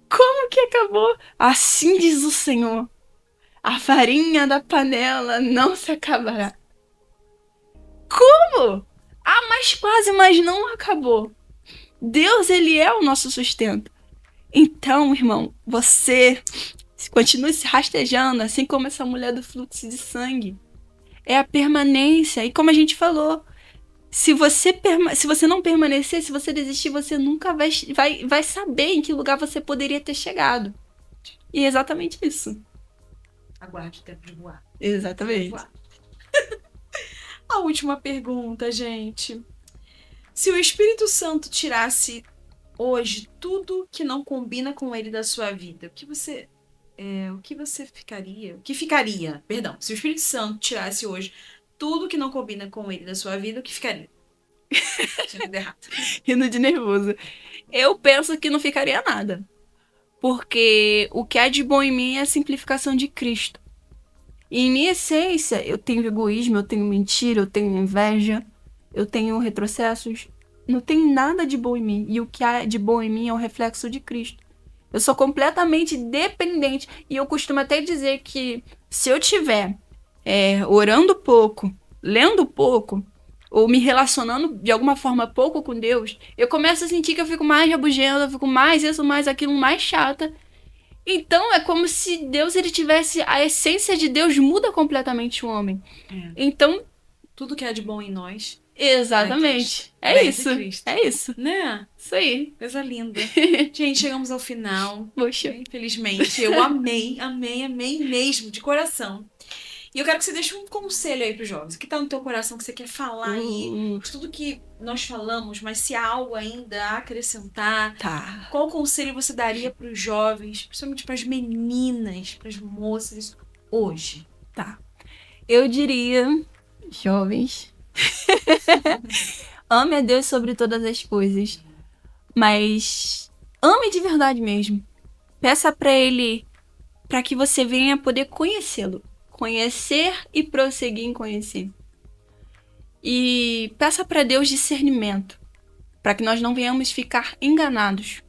Como que acabou? Assim diz o Senhor. A farinha da panela não se acabará. Como? Ah, mas quase, mas não acabou. Deus, ele é o nosso sustento. Então, irmão, você continue se rastejando, assim como essa mulher do fluxo de sangue. É a permanência. E como a gente falou, se você não permanecer, se você desistir, você nunca vai saber em que lugar você poderia ter chegado. E é exatamente isso. Aguarde o tempo de voar. Exatamente. Voar. A última pergunta, gente. Se o Espírito Santo tirasse hoje tudo que não combina com ele da sua vida, o que você ficaria? O que ficaria? Perdão. Se o Espírito Santo tirasse hoje tudo que não combina com ele da sua vida, o que ficaria? Tinha errado. Rindo de nervoso. Eu penso que não ficaria nada. Porque o que há de bom em mim é a simplificação de Cristo. E em minha essência, eu tenho egoísmo, eu tenho mentira, eu tenho inveja, eu tenho retrocessos. Não tem nada de bom em mim. E o que há de bom em mim é o reflexo de Cristo. Eu sou completamente dependente. E eu costumo até dizer que se eu tiver orando pouco, lendo pouco, ou me relacionando de alguma forma pouco com Deus, eu começo a sentir que eu fico mais rabugenta, eu fico mais isso, mais aquilo, mais chata. Então é como se Deus, ele tivesse... A essência de Deus muda completamente o homem. Então... Tudo que é de bom em nós. Exatamente. É isso. É isso. Né? Isso aí. Coisa linda. Gente, chegamos ao final. Poxa. Infelizmente. Eu amei mesmo, de coração. E eu quero que você deixe um conselho aí pros jovens. O que tá no teu coração que você quer falar aí? De tudo que nós falamos, mas se há algo ainda a acrescentar. Tá. Qual conselho você daria pros jovens, principalmente pras meninas, pras moças, hoje? Tá. Eu diria, jovens, ame a Deus sobre todas as coisas. Mas ame de verdade mesmo. Peça pra Ele, pra que você venha poder conhecê-lo. Conhecer e prosseguir em conhecer. E peça para Deus discernimento, para que nós não venhamos ficar enganados.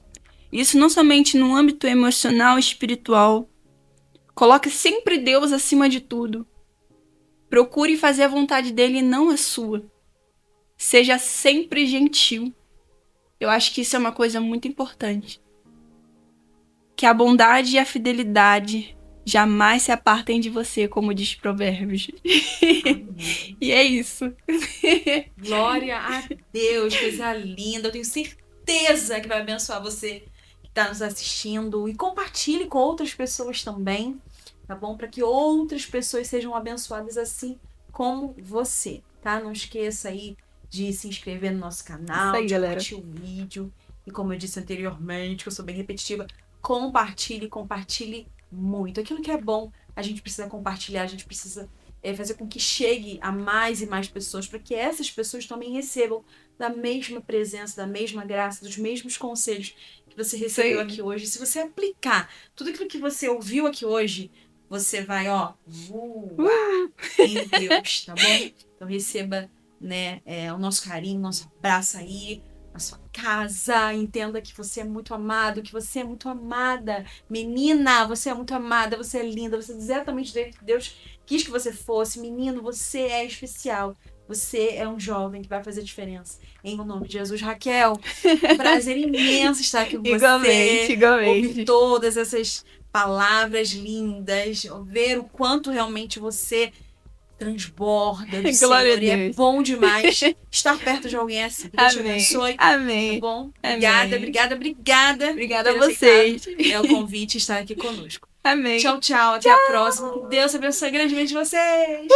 Isso não somente no âmbito emocional e espiritual. Coloque sempre Deus acima de tudo. Procure fazer a vontade dele e não a sua. Seja sempre gentil. Eu acho que isso é uma coisa muito importante. Que a bondade e a fidelidade jamais se apartem de você, como diz Provérbios. E é isso. Glória a Deus, coisa linda. Eu tenho certeza que vai abençoar você que está nos assistindo. E compartilhe com outras pessoas também, tá bom? Para que outras pessoas sejam abençoadas assim como você, tá? Não esqueça aí de se inscrever no nosso canal, aí, de galera. curtir o vídeo. E como eu disse anteriormente, que eu sou bem repetitiva, compartilhe muito. Aquilo que é bom, a gente precisa compartilhar, a gente precisa fazer com que chegue a mais e mais pessoas, para que essas pessoas também recebam da mesma presença, da mesma graça, dos mesmos conselhos que você recebeu aqui hoje. Se você aplicar tudo aquilo que você ouviu aqui hoje você vai, ó, voar em Deus, tá bom? Então receba, né, o nosso carinho, nosso abraço aí, na sua casa. Entenda que você é muito amado, que você é muito amada. Menina, você é muito amada, você é linda, você é exatamente do jeito que Deus quis que você fosse. Menino, você é especial. Você é um jovem que vai fazer diferença. Em nome de Jesus. Raquel, um prazer imenso estar aqui com você. Igualmente. Ouvir todas essas palavras lindas, ver o quanto realmente você transborda do Glória Senhor. a E é Deus. bom demais estar perto de alguém assim. Deus te abençoe. Amém. Tá bom? Amém. Obrigada. Obrigada a por ter vocês. aceitado, o convite e estar aqui conosco. Amém. Tchau, tchau. Até a próxima. Que Deus abençoe grandemente vocês.